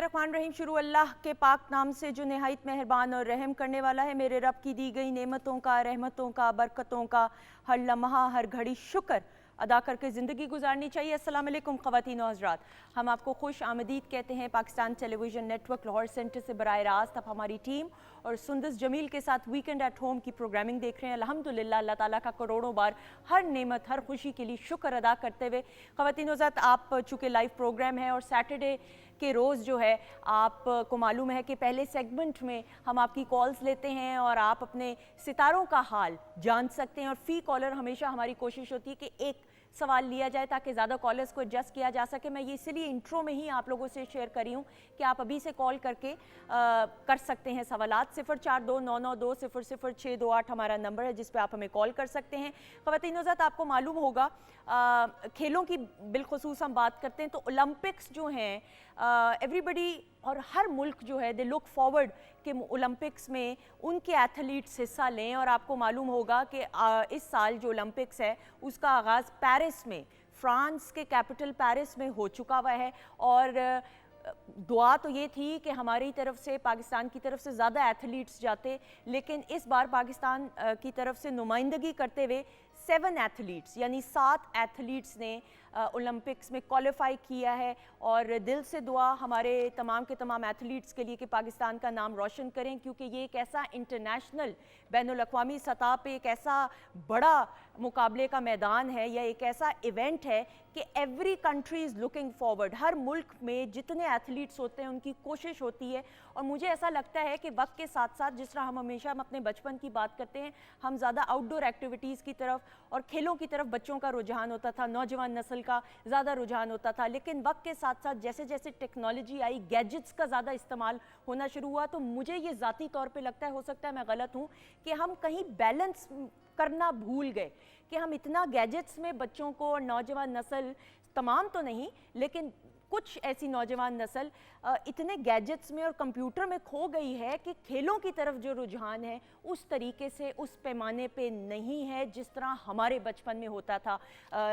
बिस्मिल्लाहिर्रहमानिर्रहीम। शुरू अल्लाह के पाक नाम से जो निहायत मेहरबान और रहम करने वाला है। मेरे रब की दी गई नेमतों का, रहमतों का, बरकतों का हर लम्हा हर घड़ी शुक्र अदा करके ज़िंदगी गुजारनी चाहिए। अस्सलाम वालेकुम ख़वातीन और हज़रात, हम आपको खुश आमदीद कहते हैं Pakistan television network Lahore centre से बराह रास्त। अब हमारी टीम और सुंदस जमील के साथ वीकेंड एट होम की प्रोग्रामिंग देख रहे हैं। अल्हम्दुलिल्लाह, अल्लाह ताला का करोड़ों बार हर नेमत हर खुशी के लिए शुक्र अदा करते हुए ख़वातीन और हज़रात, आप चूँकि लाइव प्रोग्राम है और सैटरडे के रोज़ जो है आपको मालूम है कि पहले सेगमेंट में हम आपकी कॉल्स लेते हैं और आप अपने सितारों का हाल जान सकते हैं। और फ़ी कॉलर हमेशा हमारी कोशिश होती है कि एक सवाल लिया जाए ताकि ज़्यादा कॉलर्स को एडजस्ट किया जा सके। मैं ये इसीलिए इंट्रो में ही आप लोगों से शेयर करी हूँ कि आप अभी से कॉल करके कर सकते हैं सवालात। 042992000628 हमारा नंबर है जिस पे आप हमें कॉल कर सकते हैं। ख़वातीन हज़रात, आपको मालूम होगा खेलों की बिलखुसूस हम बात करते हैं तो ओलंपिक्स जो हैं एवरीबडी और हर मुल्क जो है दे लुक फॉरवर्ड कि ओलंपिक्स में उनके एथलीट्स हिस्सा लें। और आपको मालूम होगा कि इस साल जो ओलंपिक्स है उसका आगाज़ पेरिस में, फ्रांस के कैपिटल पेरिस में हो चुका हुआ है। और दुआ तो ये थी कि हमारी तरफ से, पाकिस्तान की तरफ से ज़्यादा एथलीट्स जाते, लेकिन इस बार पाकिस्तान की तरफ से नुमाइंदगी करते हुए 7 एथलीट्स यानी 7 एथलीट्स ने ओलंपिक्स में क्वालिफाई किया है। और दिल से दुआ हमारे तमाम के तमाम एथलीट्स के लिए कि पाकिस्तान का नाम रोशन करें, क्योंकि ये एक ऐसा इंटरनेशनल बैनुल-अक़वामी सतह पे एक ऐसा बड़ा मुकाबले का मैदान है या एक ऐसा इवेंट है कि every country is looking forward. हर मुल्क में जितने एथलीट्स होते हैं उनकी कोशिश होती है। और मुझे ऐसा लगता है कि वक्त के साथ साथ जिस तरह हम हमेशा अपने बचपन की बात करते हैं, हम ज़्यादा आउटडोर एक्टिविटीज़ की तरफ और खेलों की तरफ बच्चों का रुझान होता था, नौजवान नस्ल का ज़्यादा रुझान होता था। लेकिन वक्त के साथ साथ जैसे जैसे टेक्नोलॉजी आई, गैजेट्स का ज़्यादा इस्तेमाल होना शुरू हुआ, तो मुझे ये ज़ाती तौर पे लगता है, हो सकता है मैं गलत हूँ, कि हम कहीं बैलेंस करना भूल गए कि हम इतना गैजेट्स में बच्चों को और नौजवान नस्ल, तमाम तो नहीं लेकिन कुछ ऐसी नौजवान नस्ल इतने गैजेट्स में और कंप्यूटर में खो गई है कि खेलों की तरफ जो रुझान है उस तरीके से, उस पैमाने पे नहीं है जिस तरह हमारे बचपन में होता था।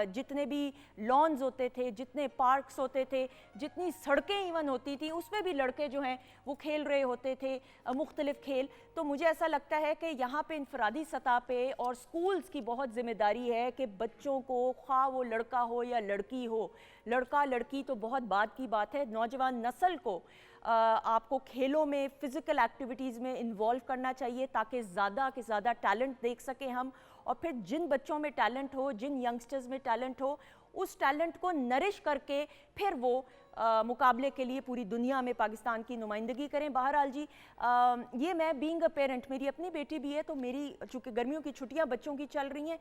जितने भी लॉन्स होते थे, जितने पार्क्स होते थे, जितनी सड़कें इवन होती थी, उसमें भी लड़के जो हैं वो खेल रहे होते थे मुख्तलिफ खेल। तो मुझे ऐसा लगता है कि यहाँ पे इनफरादी सतह पे और स्कूल्स की बहुत ज़िम्मेदारी है कि बच्चों को, खा वो लड़का हो या लड़की हो, लड़का लड़की तो बहुत बात की बात है, नौजवान नस्ल को आपको खेलों में, फ़िज़िकल एक्टिविटीज़ में इन्वॉल्व करना चाहिए ताकि ज़्यादा के ज़्यादा टैलेंट देख सकें हम। और फिर जिन बच्चों में टैलेंट हो, जिन यंगस्टर्स में टैलेंट हो, उस टैलेंट को नरिश करके फिर वो मुकाबले के लिए पूरी दुनिया में पाकिस्तान की नुमाइंदगी करें। बहरहाल जी, ये मैं बीइंग अ पेरेंट, मेरी अपनी बेटी भी है तो मेरी चूँकि गर्मियों की छुट्टियाँ बच्चों की चल रही हैं,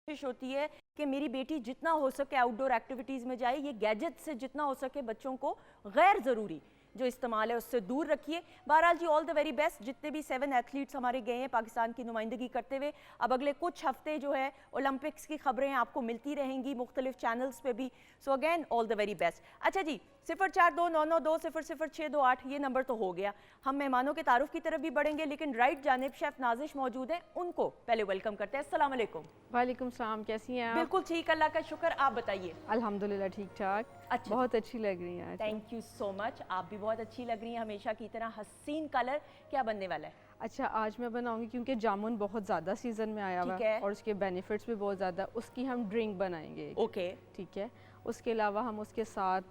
कोशिश होती है कि मेरी बेटी जितना हो सके आउटडोर एक्टिविटीज़ में जाए। ये गैजेट से जितना हो सके बच्चों को गैर ज़रूरी जो इस्तेमाल है उससे दूर रखिए। बहरहाल जी, ऑल द वेरी बेस्ट। जितने भी 7 एथलीट्स हमारे गए हैं पाकिस्तान की नुमाइंदगी करते हुए, अब अगले कुछ हफ्ते जो है ओलंपिक्स की खबरें आपको मिलती रहेंगी मुख्तलिफ चैनल्स पे भी। So again all the very best. अच्छा जी, 042992000628 ये नंबर तो हो गया। हम मेहमानों के तारुफ की तरफ भी बढ़ेंगे, लेकिन राइट जानिब शेफ़ नाजिश मौजूद हैं, उनको पहले वेलकम करते हैं। अस्सलाम वालेकुम। वालेकुम सलाम, कैसी हैं आप? बिल्कुल ठीक, अल्लाह का शुक्र, आप बताइए। अल्हम्दुलिल्लाह ठीक ठाक। अच्छा, बहुत अच्छी लग रही हैं आज। थैंक यू सो मच, आप भी बहुत अच्छी लग रही हैं हमेशा की तरह। हसीन कलर क्या बनने वाला है? अच्छा, आज मैं बनाऊंगी क्योंकि जामुन बहुत ज़्यादा सीज़न में आया हुआ है और उसके बेनिफिट्स भी बहुत ज़्यादा, उसकी हम ड्रिंक बनाएंगे। ओके, ठीक है। उसके अलावा हम उसके साथ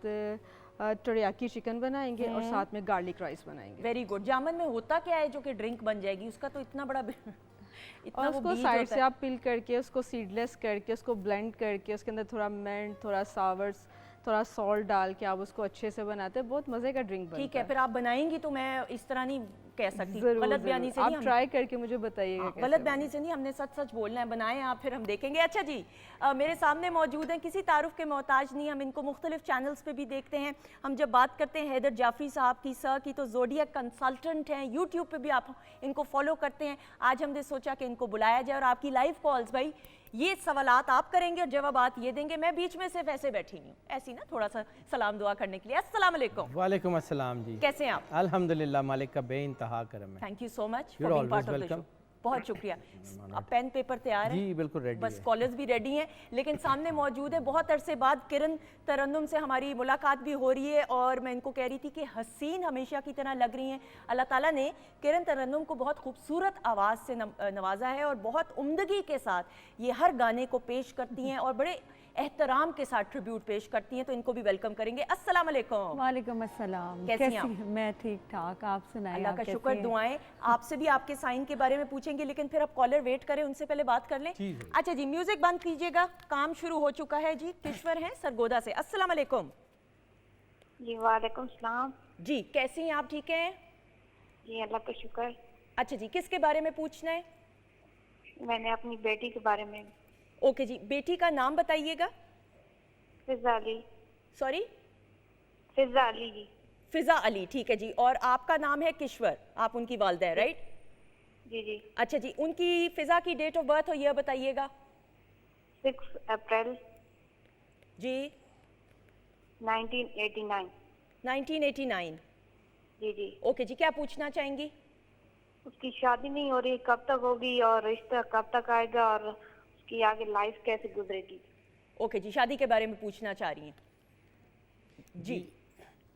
टरियाकी चिकन बनाएंगे और साथ में गार्लिक राइस बनाएंगे। Very good. जामुन में होता क्या है जो कि ड्रिंक बन जाएगी? उसका तो इतना बड़ा इतना और उसको साइड से आप पिल करके, उसको सीडलेस करके, उसको ब्लेंड करके, उसके अंदर थोड़ा मिंट, थोड़ा सावर्स, थोड़ा सॉल्ट डाल के आप उसको अच्छे से बनाते हैं, बहुत मज़े का ड्रिंक बनता है। ठीक है, फिर आप बनाएंगी तो मैं इस तरह नहीं कह सकती, गलत बयानी से नहीं, आप ट्राई करके मुझे बताइएगा। गलत बयानी से नहीं, हमने सच सच बोलना है। बनाएं आप, फिर हम देखेंगे। अच्छा जी, मेरे सामने मौजूद हैं, किसी तारुफ के मोहताज नहीं, हम इनको मुख्तलिफ चैनल्स पे भी देखते हैं। हम जब बात करते हैं हैदर जाफरी साहब की, सर की, तो ज़ोडिएक कंसल्टेंट हैं, यूट्यूब पे भी आप इनको फॉलो करते हैं। आज हमने सोचा कि इनको बुलाया जाए और आपकी लाइव कॉल्स, भाई ये सवालात आप करेंगे और जवाबात ये देंगे, मैं बीच में सिर्फ ऐसे बैठी नहीं हूँ, ऐसी ना थोड़ा सा सलाम दुआ करने के लिए। अस्सलाम वालेकुम। वालेकुम अस्सलाम जी, कैसे हैं आप? अल्हम्दुलिल्लाह, मालिक का बेइंतहा करम है। Thank you so much You're for being always part of the welcome. Show. بہت شکریہ. اب پین پیپر تیار ہے؟ جی بالکل ریڈی بس ہے. کالرز بھی ریڈی ہیں، لیکن سامنے موجود ہے. بہت عرصے بعد کرن ترنم سے ہماری ملاقات بھی ہو رہی ہے اور میں ان کو کہہ رہی تھی کہ حسین ہمیشہ کی طرح لگ رہی ہیں. اللہ تعالیٰ نے کرن ترنم کو بہت خوبصورت آواز سے نوازا ہے اور بہت عمدگی کے ساتھ یہ ہر گانے کو پیش کرتی ہیں اور بڑے احترام کے ساتھ ٹریبیوٹ پیش کرتی ہیں، تو ان کو بھی ویلکم کریں گے. السلام علیکم. وعلیکم السلام. کیسی ہیں آپ؟ میں ٹھیک ٹھاک، آپ سنائیں. اللہ کا شکر. دعائیں. آپ سے بھی آپ کے سائن کے بارے میں پوچھیں گے، لیکن پھر اب کالر ویٹ کریں، ان سے پہلے بات کر لیں. اچھا جی، میوزک بند کیجئے گا، کام شروع ہو چکا ہے. جی کشور ہیں سرگودا سے. السلام علیکم. جی وعلیکم السلام. جی کیسی ہیں آپ؟ ٹھیک ہیں؟ جی اللہ کا شکر. اچھا جی، کس کے بارے میں پوچھنا ہے؟ میں نے اپنی بیٹی کے بارے میں. اوکے جی، بیٹی کا نام بتائیے گا. فضا علی. سوری؟ فضا علی. جی فضا علی. ٹھیک ہے جی. اور آپ کا نام ہے کشور، آپ ان کی والدہ ہیں رائٹ؟ جی جی. اچھا جی، ان کی فضا کی ڈیٹ آف برتھ ہو یہ بتائیے گا. 6 اپریل جی 1989. 1989. جی جی. اوکے جی، کیا پوچھنا چاہیں گی؟ اس کی شادی نہیں ہو رہی، کب تک ہوگی اور رشتہ کب تک آئے گا اور اس کی آگے لائف کیسے گزرے گی؟ اوکے جی، شادی کے بارے میں پوچھنا چاہ رہی ہیں. جی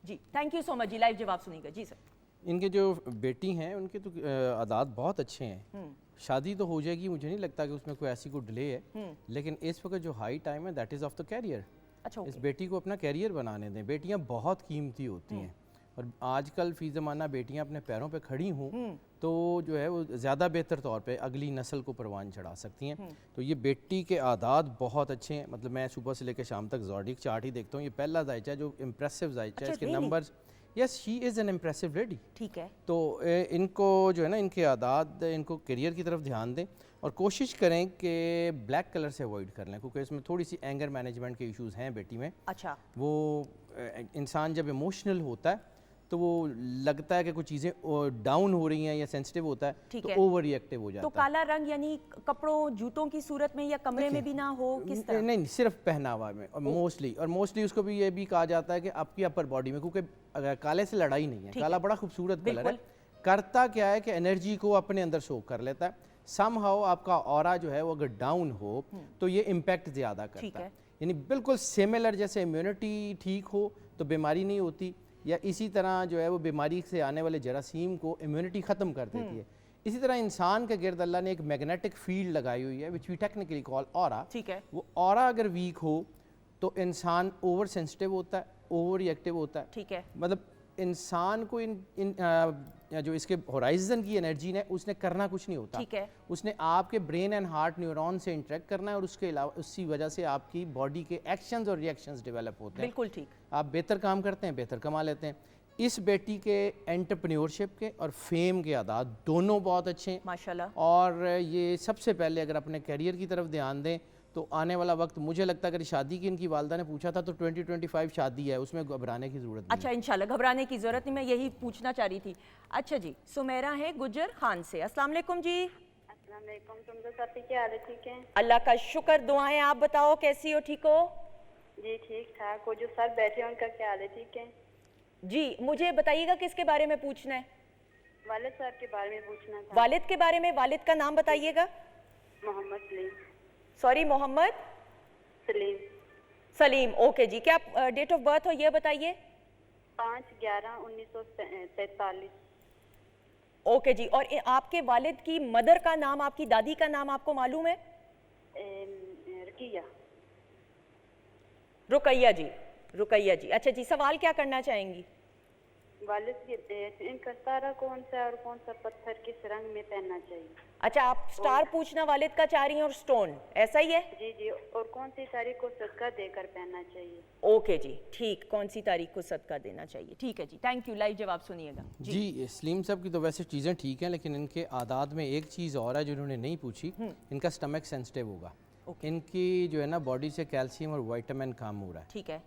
جی تھینک یو سو مچ. جی لائیو جواب سنیں گا. جی سر. ان کے جو بیٹی ہیں ان کے تو عادات بہت اچھے ہیں. شادی تو ہو جائے گی، مجھے نہیں لگتا کہ اس میں کوئی ایسی کوئی ڈیلے ہے، لیکن اس وقت جو ہائی ٹائم ہے that is of the career. اچھا اس بیٹی کو اپنا کیریئر بنانے دیں. بیٹیاں بہت قیمتی ہوتی ہیں اور آج کل فی زمانہ بیٹیاں اپنے پیروں پہ کھڑی ہوں تو جو ہے وہ زیادہ بہتر طور پہ اگلی نسل کو پروان چڑھا سکتی ہیں. تو یہ بیٹی کے عادات بہت اچھے ہیں. مطلب میں صبح سے لے کے شام تک زوڈیک چارٹ ہی دیکھتا ہوں. یہ پہلا ذائچہ جو امپریسو ذائچہ ہے، اس کے numbers. Yes she is an impressive lady. ٹھیک ہے. تو ان کو جو ہے نا ان کے عادات، ان کو کیریئر کی طرف دھیان دیں اور کوشش کریں کہ بلیک کلر سے اوائڈ کر لیں، کیونکہ اس میں تھوڑی سی اینگر مینجمنٹ کے ایشوز ہیں بیٹی میں. اچھا. وہ انسان جب ایموشنل ہوتا ہے تو وہ لگتا ہے کہ کچھ چیزیں ڈاؤن ہو رہی ہیں یا سینسٹیو ہوتا ہے تو اوور ری ایکٹیو ہو جاتا ہے. تو کالا رنگ یعنی کپڑوں جوتوں کی صورت میں یا کمرے میں بھی نہ ہو، کس طرح؟ نہیں، صرف پہناوا میں موسٹلی اس کو بھی یہ بھی کہا جاتا ہے کہ آپ کی اپر باڈی میں، کیونکہ کالے سے لڑائی نہیں ہے. کالا بڑا خوبصورت کلر ہے. کرتا کیا ہے کہ انرجی کو اپنے اندر سوک کر لیتا ہے. سم ہاؤ آپ کا اورا جو ہے وہ اگر ڈاؤن ہو تو یہ امپیکٹ زیادہ کرتا ہے. یعنی بالکل سیملر، جیسے امیونٹی ٹھیک ہو تو بیماری نہیں ہوتی، یا اسی طرح جو ہے وہ بیماری سے آنے والے جراثیم کو امیونٹی ختم کر دیتی ہے. اسی طرح انسان کے گرد اللہ نے ایک میگنیٹک فیلڈ لگائی ہوئی ہے which we technically call aura. ٹھیک ہے. وہ اورا اگر ویک ہو تو انسان اوور سینسٹیو ہوتا ہے، اوور ایکٹیو ہوتا ہے. ٹھیک ہے. مطلب انسان کو جو اس کے ہورائزن کی انرجی نے اس نے کرنا کچھ نہیں ہوتا. ٹھیک ہے. اس نے آپ کے برین اینڈ ہارٹ نیورون سے انٹریکٹ کرنا ہے اور اس کے علاوہ اسی وجہ سے آپ کی باڈی کے ایکشنز اور ری ایکشنز ڈیولپ ہوتے ہیں. بالکل ٹھیک. آپ بہتر کام کرتے ہیں، بہتر کما لیتے ہیں. اس بیٹی کے انٹرپرینیورشپ کے اور فیم کے عادات دونوں بہت اچھے ہیں ماشاءاللہ. اور یہ سب سے پہلے اگر اپنے کیریئر کی طرف دھیان دیں تو آنے والا وقت، مجھے لگتا ہے اگر شادی کی ان کی والدہ نے پوچھا تھا تو 2025 شادی ہے، اس میں گھبرانے کی ضرورت نہیں. اچھا انشاءاللہ گھبرانے کی ضرورت نہیں، میں یہی پوچھنا چاہ رہی تھی. اچھا جی، سمیرہ ہے گجر خان سے. السلام علیکم جی. السلام علیکم. تم تو سب کیا حال ہے؟ ٹھیک ہے. اللہ کا شکر، دعائیں. آپ بتاؤ کیسی ہو؟ ٹھیک ہو؟ جی ٹھیک ٹھاک. وہ جو سر بیٹھے ہیں ان کا کیا حال ہے؟ ٹھیک ہے. جی مجھے بتائیے گا کس کے بارے میں پوچھنا ہے؟ والد صاحب کے بارے میں پوچھنا تھا. والد کے بارے میں. والد کا نام بتائیے گا. محمد سلیم. سوری محمد سلیم. سلیم. اوکے جی، کیا ڈیٹ آف برتھ ہو یہ بتائیے. 5/11/1943. اوکے جی. اور آپ کے والد کی مدر کا نام، آپ کی دادی کا نام آپ کو معلوم ہے؟ رقیہ. رقیہ جی. رقیہ جی. اچھا جی، سوال کیا کرنا چاہیں گی؟ والد کی ان کا ستارہ کون سا اور کون سا پتھر کس رنگ میں پہننا چاہیے؟ اچھا آپ سٹار پوچھنا والد کا چاہ رہی ہیں اور سٹون، ایسا ہی ہے؟ جی جی. اور کون سی تاریخ کو صدقہ دے کر پہننا چاہیے؟ اوکے جی ٹھیک. کون سی تاریخ کو صدقہ دینا چاہیے. ٹھیک ہے جی، تھینک یو. لائیو جواب سنیے گا. جی سلیم صاحب کی تو ویسے چیزیں ٹھیک ہیں، لیکن ان کے عادات میں ایک چیز اور ہے جو انہوں نے نہیں پوچھی. ان کا سٹمک سینسٹیو ہوگا. ان کی جو ہے نا باڈی سے کیلشیم اور وائٹامن کام ہو رہا ہے. ٹھیک ہے.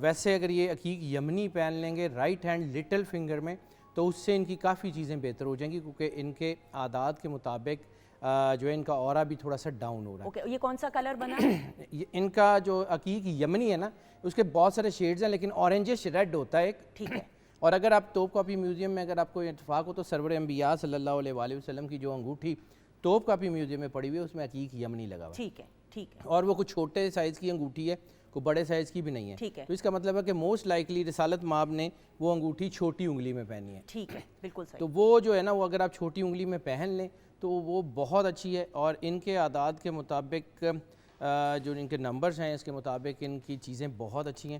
ویسے اگر یہ عقیق یمنی پہن لیں گے رائٹ ہینڈ لٹل فنگر میں تو اس سے ان کی کافی چیزیں بہتر ہو جائیں گی، کیونکہ ان کے عادات کے مطابق جو ہے ان کا اورا بھی تھوڑا سا ڈاؤن ہو رہا ہے. اوکے. یہ کون سا کلر بنا؟ ان کا جو عقیق یمنی ہے نا اس کے بہت سارے شیڈز ہیں، لیکن اورنجش ریڈ ہوتا ہے ایک. ٹھیک ہے. اور اگر آپ توپ کاپی میوزیم میں اگر آپ کو اتفاق ہو تو سرور انبیاء صلی اللہ علیہ وآلہ وسلم کی جو انگوٹھی توپ کاپی میوزیم میں پڑی ہوئی ہے, اس میں عقیق یمنی لگا ہوا ہے, ٹھیک ہے ٹھیک ہے اور وہ کچھ چھوٹے سائز کی انگوٹھی ہے, کوئی بڑے سائز کی بھی نہیں ہے. ٹھیک ہے. تو اس کا مطلب ہے کہ موسٹ لائکلی رسالت مآب نے وہ انگوٹھی چھوٹی انگلی میں پہنی ہے. ٹھیک ہے بالکل صحیح. تو وہ جو ہے نا, وہ اگر آپ چھوٹی انگلی میں پہن لیں تو وہ بہت اچھی ہے. اور ان کے اعداد کے مطابق جو ان کے نمبرز ہیں, اس کے مطابق ان کی چیزیں بہت اچھی ہیں.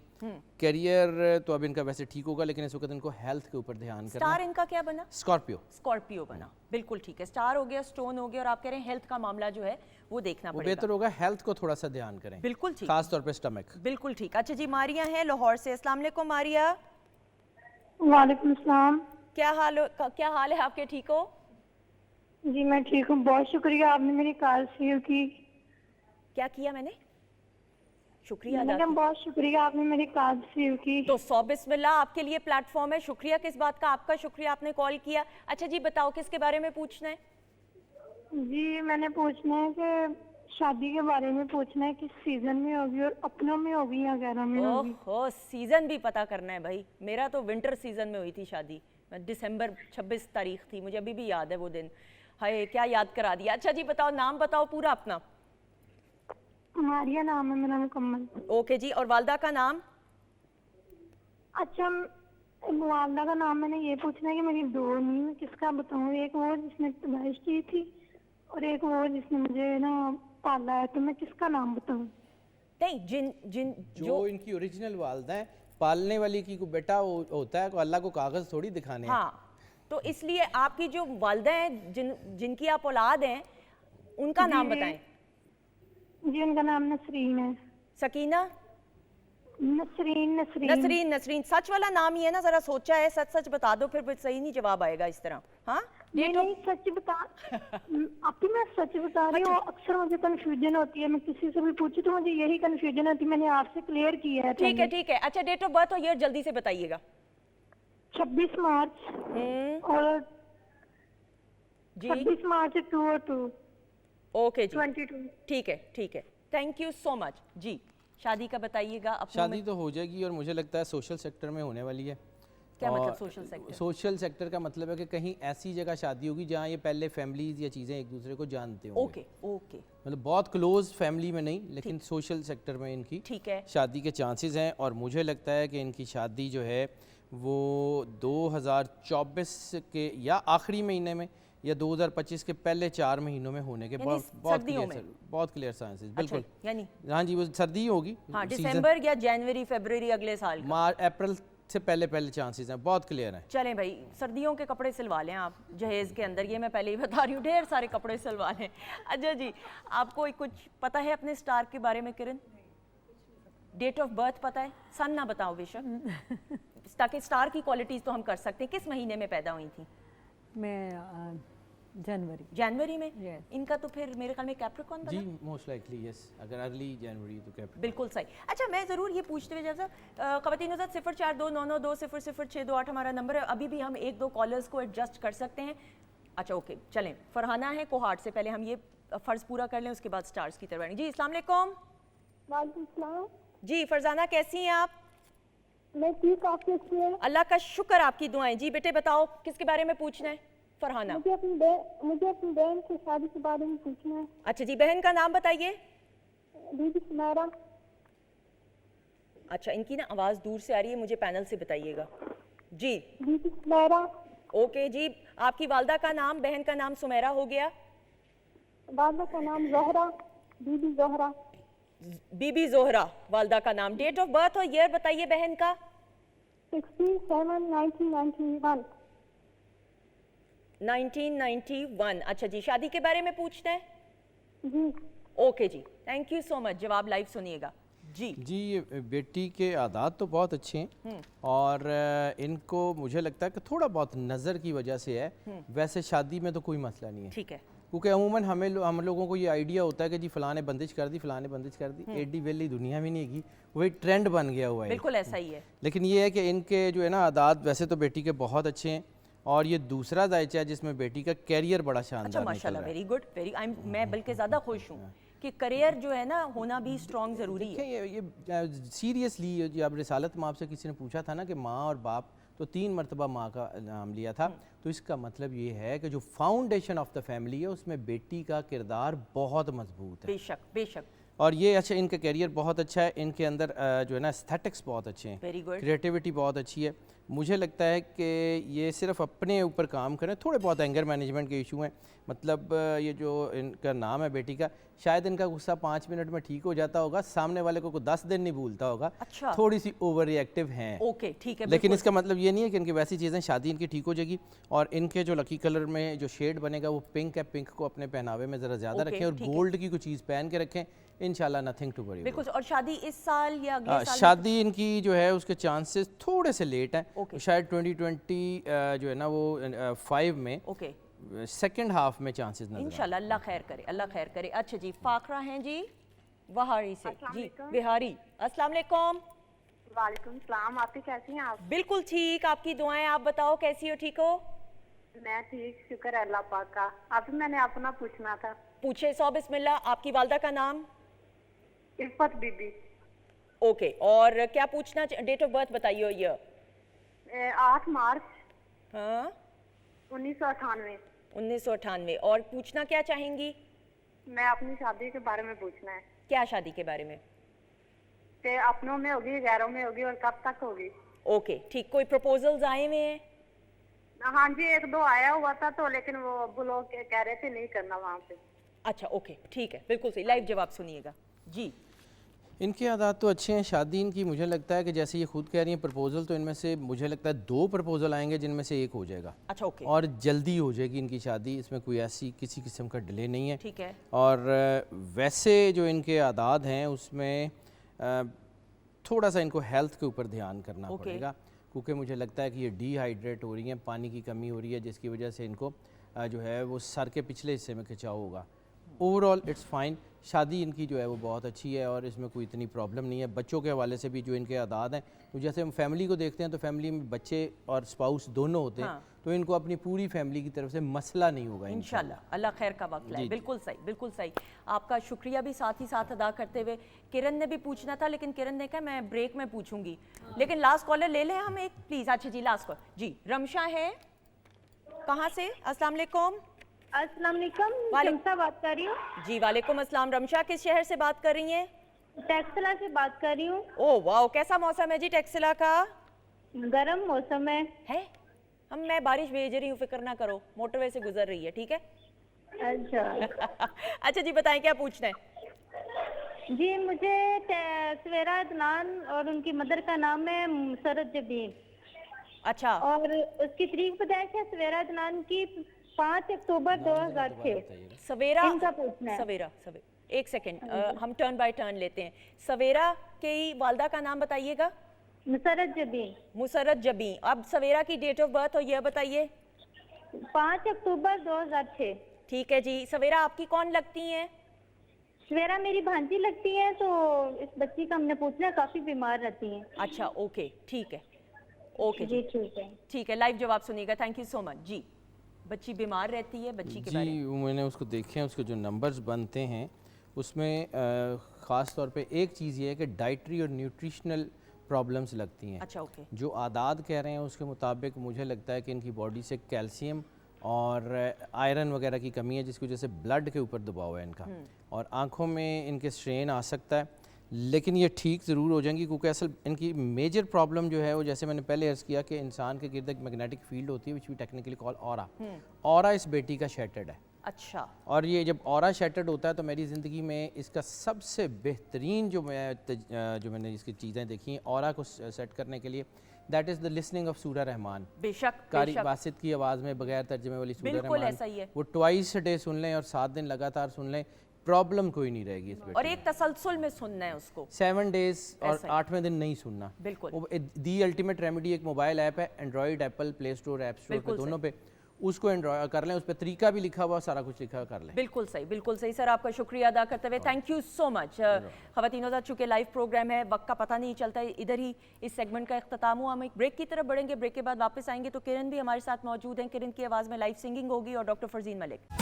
کیریئر تو اب ان کا ویسے ٹھیک ہوگا, لیکن اس وقت ان کو ہیلتھ کے اوپر دھیان کرنا. سٹار ان کا کیا بنا؟ اسکارپیو. اسکارپیو بنا, بالکل ٹھیک ہے. سٹار ہو گیا, سٹون ہو گیا, اور آپ کہہ رہے ہیں ہیلتھ کا معاملہ جو ہے وہ دیکھنا وہ پڑے گا. بہتر ہوگا ہیلتھ کو تھوڑا سا دھیان کریں, بالکل ٹھیک, خاص طور پہ سٹمک. بالکل ٹھیک. اچھا جی, ماریا ہیں لاہور سے. السلام علیکم ماریا. وعلیکم السلام. کیا حال ہے آپ کے؟ ٹھیک ہو؟ جی میں ٹھیک ہوں, بہت شکریہ آپ نے میری کال ریسیو کی. کیا کیا میں نے؟ شکریہ میں نے ادا کہا بہت شکریہ آپ نے میری کال ریسیو کی. تو 100 بسم اللہ, آپ کے لیے پلیٹ فارم ہے. شکریہ کس بات کا؟ آپ کا شکریہ, آپ نے کال کیا. اچھا جی بتاؤ کس کے بارے میں پوچھنا ہے؟ جی میں نے پوچھنا ہے کہ شادی کے بارے میں پوچھنا ہے, کس سیزن میں ہوگی اور اپنوں میں ہوگی یا غیروں میں ہوگی. اوہ سیزن بھی پتا کرنا ہے بھائی. میرا تو ونٹر سیزن میں ہوئی تھی شادی, دسمبر 26 تاریخ تھی, مجھے ابھی بھی یاد ہے وہ دن. ہائے کیا یاد کرا دیا. اچھا جی بتاؤ, نام بتاؤ پورا اپنا. ماریا نام ہے میرا مکمل. اوکے جی, اور والدہ کا نام؟ اچھا والدہ کا نام میں نے یہ پوچھنا ہے کہ میری دو نہیں, میں کس کا بتاؤں. ایک وہ جس نے پیدائش کی تھی اور ایک وہ جس نے مجھے نا پالا ہے, تو میں کس کا نام بتاؤں. نہیں, جو ان کی اوریجنل والدہ ہیں, پالنے والی کی کوئی بیٹا ہوتا ہے, کوئی اللہ کو کاغذ تھوڑی دکھانے ہیں. ہاں, تو اس لیے آپ کی جو والدہ ہیں جن کی آپ اولاد ہیں, ان کا نام بتائیں. جی ان کا نام نسرین ہے. سکینہ؟ نسرین. سچ والا نام ہی ہے نا, ذرا سوچا ہے, سچ بتا دو, پھر صحیح نہیں جواب آئے گا اس طرح. ہاں نہیں سچ بتا آپ میں سچ بتا رہی ہوں. اکثر مجھے کنفیوژن ہوتی ہے, میں کسی سے بھی پوچھوں تو مجھے یہی کنفیوژن ہوتی ہے, میں نے آپ سے کلیئر کیا ہے. ٹھیک ہے ٹھیک ہے. اچھا ڈیٹ آف برتھ اور ایئر جلدی سے بتائیے گا. 26 مارچ اور جی 26 مارچ 2002. اوکے جی 22. ٹھیک ہے ٹھیک ہے, تھینک یو سو مچ. جی شادی کا بتائیے گا. شادی تو ہو جائے گی, اور مجھے لگتا ہے سوشل سیکٹر میں ہونے والی ہے. کیا مطلب سوشل سیکٹر؟ سوشل سیکٹر کا مطلب ہے کہ کہیں ایسی جگہ شادی ہوگی جہاں یہ پہلے فیملیز یا چیزیں ایک دوسرے کو جانتے ہوں. اوکے اوکے, مطلب بہت کلوز فیملی میں نہیں, لیکن سوشل سیکٹر میں ان کی ٹھیک ہے, شادی کے چانسز ہیں. اور مجھے لگتا ہے کہ ان کی شادی جو ہے وہ 2024 کے یا آخری مہینے میں یا 2025 کے پہلے 4 مہینوں میں ہونے کے بہت کلیئر سائنسز. بالکل, یعنی ہاں جی وہ سردی ہوگی. ہاں دسمبر یا جنوری فیبروری اگلے سال, اپریل سے پہلے چانسز ہیں, بہت کلیئر ہیں. چلیں بھائی سردیوں کے کپڑے سلوا لیں آپ جہیز کے اندر, یہ میں پہلے ہی بتا رہی ہوں, ڈھیر سارے کپڑے سلوا لیں. اچھا جی, آپ کو کچھ پتہ ہے اپنے سٹار کے بارے میں کرن؟ ڈیٹ آف برتھ پتہ ہے؟ سن نہ بتاؤ بے شک, تاکہ سٹار کی کوالٹیز تو ہم کر سکتے ہیں. کس مہینے میں پیدا ہوئی تھیں؟ میں جنوری میں. ان کا تو پھر میرے خیال میں کیپریکون بنا. جی موسٹ لائکلی یس, اگر ارلی جنوری تو کیپریکون. بالکل صحیح. اچھا میں ضرور یہ پوچھتے ہوئے جیسا خواتین حضرات 0429920006 ہمارا نمبر ہے. ابھی بھی ہم 1-2 کالرز کو ایڈجسٹ کر سکتے ہیں. اچھا اوکے چلیں, فرحانہ ہے کوہاٹ سے. پہلے ہم یہ فرض پورا کر لیں, اس کے بعد سٹارز کی طرف آئیں. جی السلام علیکم. وعلیکم السلام. جی فرزانہ کیسی ہیں آپ؟ میں ٹھیک, آپ کیسی ہیں؟ اللہ کا شکر, آپ کی دعائیں. جی بیٹے بتاؤ کس کے بارے میں پوچھنا ہے؟ فرحانہ. مجھے اپنی بہن کی شادی کے بارے میں پوچھنا ہے. اچھا جی, بہن کا نام بتائیے. Be be Sameera. اچھا ان کی نا آواز دور سے آ رہی ہے, مجھے پینل سے بتائیے گا. جی بی بی سمیرہ. اوکے جی, آپ کی والدہ کا نام؟ بہن کا نام سمیرہ ہو گیا, والدہ کا نام زہرا, بی بی زہرا. بی بی زہرا والدہ کا نام. ڈیٹ آف برتھ اور ایئر بتائیے بہن کا. 16/7/1991. 1991. اچھا جی, شادی کے بارے میں پوچھتے ہیں. جی اوکے جی, تھینک یو سو مچ. جواب لائیو سنیے گا. جی بیٹی کے عادات تو بہت اچھے ہیں, اور ان کو مجھے لگتا ہے کہ تھوڑا بہت نظر کی وجہ سے ہے. ویسے شادی میں تو کوئی مسئلہ نہیں ہے, ٹھیک ہے, کیونکہ عموماً ہم لوگوں کو یہ آئیڈیا ہوتا ہے کہ جی فلاں نے بندش کر دی, فلاں نے بندش کر دی. ایڈی ویلی دنیا میں نہیں ہے, وہی ٹرینڈ بن گیا ہوا ہے. بالکل ایسا ہی ہے. لیکن یہ ہے کہ ان کے جو ہے نا عادات ویسے تو بیٹی کے بہت اچھے ہیں, اور یہ دوسرا دائچہ ہے جس میں بیٹی کا کیریئر بڑا شاندار ماشاء اللہ, ویری گڈ. میں بلکہ زیادہ خوش ہوں کہ کریئر جو ہے نا ہونا بھی اسٹرانگ ضروری ہے. یہ سیریسلی جب رسالت ماں سے کسی نے پوچھا تھا نا کہ ماں اور باپ تو 3 مرتبہ ماں کا نام لیا تھا. تو اس کا مطلب یہ ہے کہ جو فاؤنڈیشن آف دا فیملی ہے اس میں بیٹی کا کردار بہت مضبوط ہے. بے شک بے شک. اور یہ اچھا ان کا کیریئر بہت اچھا ہے, ان کے اندر جو ہے نا استھیٹکس بہت اچھے ہیں, ویری گڈ. کریٹیوٹی بہت اچھی ہے. مجھے لگتا ہے کہ یہ صرف اپنے اوپر کام کریں, تھوڑے بہت اینگر مینجمنٹ کے ایشو ہیں. مطلب یہ جو ان کا نام ہے بیٹی کا, شاید ان کا غصہ 5 منٹ میں ٹھیک ہو جاتا ہوگا, سامنے والے کو 10 دن نہیں بھولتا ہوگا. اچھا, تھوڑی سی اوور ری ایکٹیو ہیں. اوکے ٹھیک ہے. لیکن اس کا مطلب یہ نہیں ہے کہ ان کی ویسی چیزیں, شادی ان کی ٹھیک ہو جائے گی. اور ان کے جو لکی کلر میں جو شیڈ بنے گا وہ پنک ہے, پنک کو اپنے پہناوے میں ذرا زیادہ رکھیں اور گولڈ کی کوئی چیز پہن کے رکھیں, انشاءاللہ نتھنگ ٹو وری. بالکل. اور شادی اس سال یا اگلے سال؟ شادی ان کی جو ہے اس کے چانسز تھوڑے سے لیٹ ہیں, شاید 2020 جو ہے نا وہ 5 میں, اوکے, سیکنڈ ہاف میں چانسز نظر. انشاءاللہ اللہ خیر کرے, اللہ خیر کرے. اچھا جی, فاخرہ ہیں جی وہاڑی سے. جی بہاری. السلام علیکم. وعلیکم السلام. آپ کیسی ہیں؟ آپ بالکل ٹھیک, آپ کی دعائیں. آپ بتاؤ کیسی ہو, ٹھیک ہو؟ میں ٹھیک, شکر ہے اللہ پاک کا. ابھی میں نے اپنا پوچھنا تھا. پوچھے. سو بسم اللہ. آپ کی والدہ کا نام؟ عفت بی بی. اوکے, اور کیا پوچھنا, ڈیٹ آف برتھ بتائیے. یہ 8 مارچ ہاں 1998. 1998. اور پوچھنا کیا چاہیں گی؟ میں اپنی شادی کے بارے میں پوچھنا ہے. کیا شادی کے بارے میں؟ کہ اپنوں میں ہوگی, غیروں میں ہوگی, اور کب تک ہوگی؟ اوکے ٹھیک. کوئی پروپوزلز آئے ہوئے ہیں؟ ہاں جی, 1-2 آیا ہوا تھا, تو لیکن وہ لوگ کہہ رہے تھے نہیں کرنا وہاں پہ. اچھا اوکے ٹھیک ہے, بالکل صحیح. لائیو جواب سنیے گا جی. ان کے عادات تو اچھے ہیں. شادی ان کی مجھے لگتا ہے کہ جیسے یہ خود کہہ رہی ہیں پرپوزل, تو ان میں سے مجھے لگتا ہے 2 پرپوزل آئیں گے جن میں سے ایک ہو جائے گا. اچھا اوکے, اور جلدی ہو جائے گی ان کی شادی, اس میں کوئی ایسی کسی قسم کا ڈیلے نہیں ہے. ٹھیک ہے. اور ویسے جو ان کے عادات ہیں اس میں تھوڑا سا ان کو ہیلتھ کے اوپر دھیان کرنا پڑے گا, کیونکہ مجھے لگتا ہے کہ یہ ڈی ہائیڈریٹ ہو رہی ہیں, پانی کی کمی ہو رہی ہے, جس کی وجہ سے ان کو جو ہے وہ سر کے پچھلے حصے میں کھچاؤ ہوگا. Overall it's fine. شادی ان کی جو ہے وہ بہت اچھی ہے اور اس میں کوئی اتنی پرابلم نہیں ہے. بچوں کے حوالے سے بھی جو ان کے عادات ہیں, تو جیسے ہم فیملی کو دیکھتے ہیں تو فیملی میں بچے اور اسپاؤس دونوں ہوتے ہیں, تو ان کو اپنی پوری فیملی کی طرف سے مسئلہ نہیں ہوگا انشاءاللہ. اللہ خیر کا وقت لائے. بالکل صحیح, بالکل صحیح. آپ کا شکریہ بھی ساتھ ہی ساتھ ادا کرتے ہوئے. کرن نے بھی پوچھنا تھا, لیکن کرن نے کہا میں بریک میں پوچھوں گی, لیکن لاسٹ کالر لے لیں ہم ایک پلیز. اچھا جی, لاسٹ کال جی. رمشا ہے, کہاں سے؟ السلام علیکم. السلام علیکم, رمشا بات کر رہی ہوں. جی وعلیکم السلام. رمشا کس شہر سے بات کر رہی ہیں؟ ٹیکسلا سے بات کر رہی ہوں. او واو, کیسا موسم ہے جی ٹیکسلا کا؟ گرم موسم ہے. میں بارش بھیج رہی ہوں, فکر نہ کرو, موٹر وے سے گزر رہی ہے. ٹھیک ہے. اچھا اچھا جی, بتائیں کیا پوچھنا ہے؟ جی مجھے سویرا عدنان اور ان کی مدر کا نام ہے مسرت جبین. اچھا, اور اس کی تاریخ پیدائش ہے سویرا عدنان کی 5 اکتوبر 2006. سویرا, ان کا پوچھنا ہے. سویرا, ایک سیکنڈ, ہم ٹرن بائی ٹرن لیتے ہیں. سویرا کی والدہ کا نام بتائیے گا. مسرت جبین. مسرت جبین. اب سویرا کی ڈیٹ آف برتھ اور یہ بتائیے. 5 اکتوبر 2006. ٹھیک ہے جی. سویرا آپ کی کون لگتی ہیں؟ سویرا میری بھانجی لگتی ہیں. تو اس بچی کا ہم نے پوچھنا ہے, کافی بیمار رہتی ہیں. اچھا اوکے ٹھیک ہے. اوکے جی ٹھیک ہے, ٹھیک ہے. لائیو جواب سنیے گا. Thank you so much. جی بچی بیمار رہتی ہے, بچی کے بارے جی میں نے اس کو دیکھے ہیں, اس کے جو نمبرز بنتے ہیں اس میں خاص طور پہ ایک چیز یہ ہے کہ ڈائٹری اور نیوٹریشنل پرابلمز لگتی ہیں. اچھا اوکے. جو عادات کہہ رہے ہیں اس کے مطابق مجھے لگتا ہے کہ ان کی باڈی سے کیلشیم اور آئرن وغیرہ کی کمی ہے, جس کی وجہ سے بلڈ کے اوپر دباؤ ہے ان کا, اور آنکھوں میں ان کے سٹرین آ سکتا ہے. لیکن یہ ٹھیک ضرور ہو جائیں گی, کیونکہ اصل ان کی میجر پرابلم جو ہے وہ, جیسے میں نے پہلے عرض کیا کہ انسان کے گرد ایک میگنیٹک فیلڈ ہوتی ہے وچ وی ٹیکنیکلی کال اورا. اورا اس بیٹی کا شیٹرڈ ہے. اچھا. اور یہ جب اورا شیٹرڈ ہوتا ہے تو میری زندگی میں اس کا سب سے بہترین جو میں نے اس کی چیزیں دیکھی ہیں اورا کو سیٹ کرنے کے لیے, that is the listening of سورہ رحمان. بے شک. قاری باسط کی آواز میں بغیر ترجمے والی سورہ رحمان, بالکل ایسا ہی ہے. وہ ٹوائس ڈے سن لیں اور 7 دن لگاتار سن لیں, پرابلم کوئی نہیں رہے گی اس بیٹی. اور ایک تسلسل میں سننا ہے اس کو 7 ڈیز اور 8ویں دن نہیں سننا. بالکل. دی الٹیمیٹ ریمیڈی ایک موبائل ایپ ہے, اینڈرائڈ, ایپل, پلے اسٹور, ایپ اسٹور پہ, دونوں پہ, اس کو کر لیں. اس پہ طریقہ بھی لکھا ہوا, سارا کچھ لکھا ہوا, کر لیں. بالکل صحیح, بالکل صحیح. سر آپ کا شکریہ ادا کرتے ہوئے تھینک یو سو مچ. خواتین حضرات, چونکہ لائیو پروگرام ہے, وقت کا پتہ نہیں چلتا, ادھر ہی اس سیگمنٹ کا اختتام ہوا. ہم ایک بریک کی طرف بڑھیں گے, بریک کے بعد واپس آئیں گے تو کرن بھی ہمارے ساتھ موجود ہیں. کرن کی آواز میں لائیو سنگنگ ہوگی اور ڈاکٹر فرزین ملک.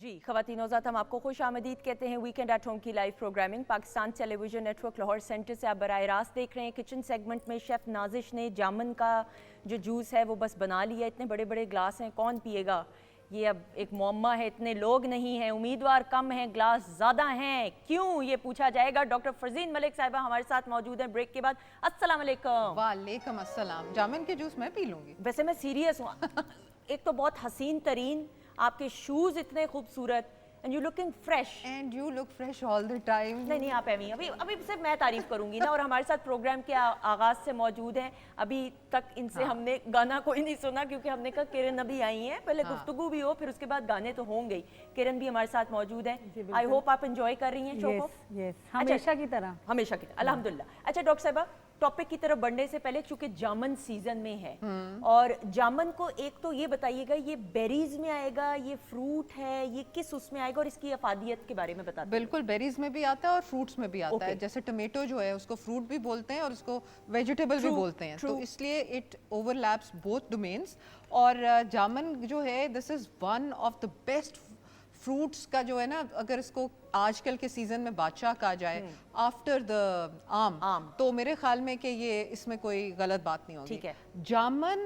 जी ख़वातीन औज़ात, हम आपको खुश आमदीद कहते हैं वीकेंड एट होम की live programming Pakistan television network Lahore centre से आप बराह रास्त देख रहे हैं। किचन सेगमेंट में शेफ़ नाजिश ने जामन का जो जूस है वो बस बना लिया। इतने बड़े बड़े ग्लास हैं, कौन पिएगा, ये अब एक मुअम्मा है। इतने लोग नहीं हैं, उम्मीदवार कम हैं, ग्लास ज़्यादा हैं, क्यों ये पूछा जाएगा। डॉक्टर फरजीन मलिक साहिबा हमारे साथ मौजूद हैं ब्रेक के बाद। अस्सलाम वालेकुम। वालेकुम अस्सलाम। जामुन के जूस मैं पी लूँगी। वैसे मैं सीरियस हूँ। एक तो बहुत हसीन तरीन, आपके शूज़ इतने खूबसूरत, and you looking fresh. And you look fresh all the time. नहीं आप एमी, अभी सिर्फ मैं तारीफ करूंगी ना। और हमारे साथ प्रोग्राम के आगाज से मौजूद हैं। अभी तक इनसे हमने गाना कोई नहीं सुना क्योंकि हमने कहा किरण अभी आई हैं, पहले गुफ्तगू भी हो फिर उसके बाद गाने तो होंगे ही। किरण भी हमारे साथ मौजूद हैं। आई होप आप एंजॉय कर रही हैं शो को। हमेशा की तरह। हमेशा की तरह, अल्हम्दुलिल्लाह। अच्छा डॉक्टर साहिबा, टॉपिक की तरफ बढ़ने से पहले चूंकि जामन सीजन में है, और जामन को एक तो ये बताइएगा, ये बेरीज में आएगा, ये फ्रूट है, ये किस उसमें आएगा, और इसकी अफादियत के बारे में बताते। बिल्कुल, बेरीज में भी आता है और फ्रूट्स में भी आता है। जैसे टमेटो जो है उसको फ्रूट भी बोलते हैं और उसको वेजिटेबल भी बोलते हैं, तो इसलिए इट ओवरलैप्स बोथ डोमेन्स। और जामन जो है this is one of the best fruits का जो है ना, अगर इसको आजकल के सीजन में बादशाह कहा जाए आफ्टर द आम, तो मेरे ख्याल में कि ये इसमें कोई गलत बात नहीं होगी। ठीक है। जामन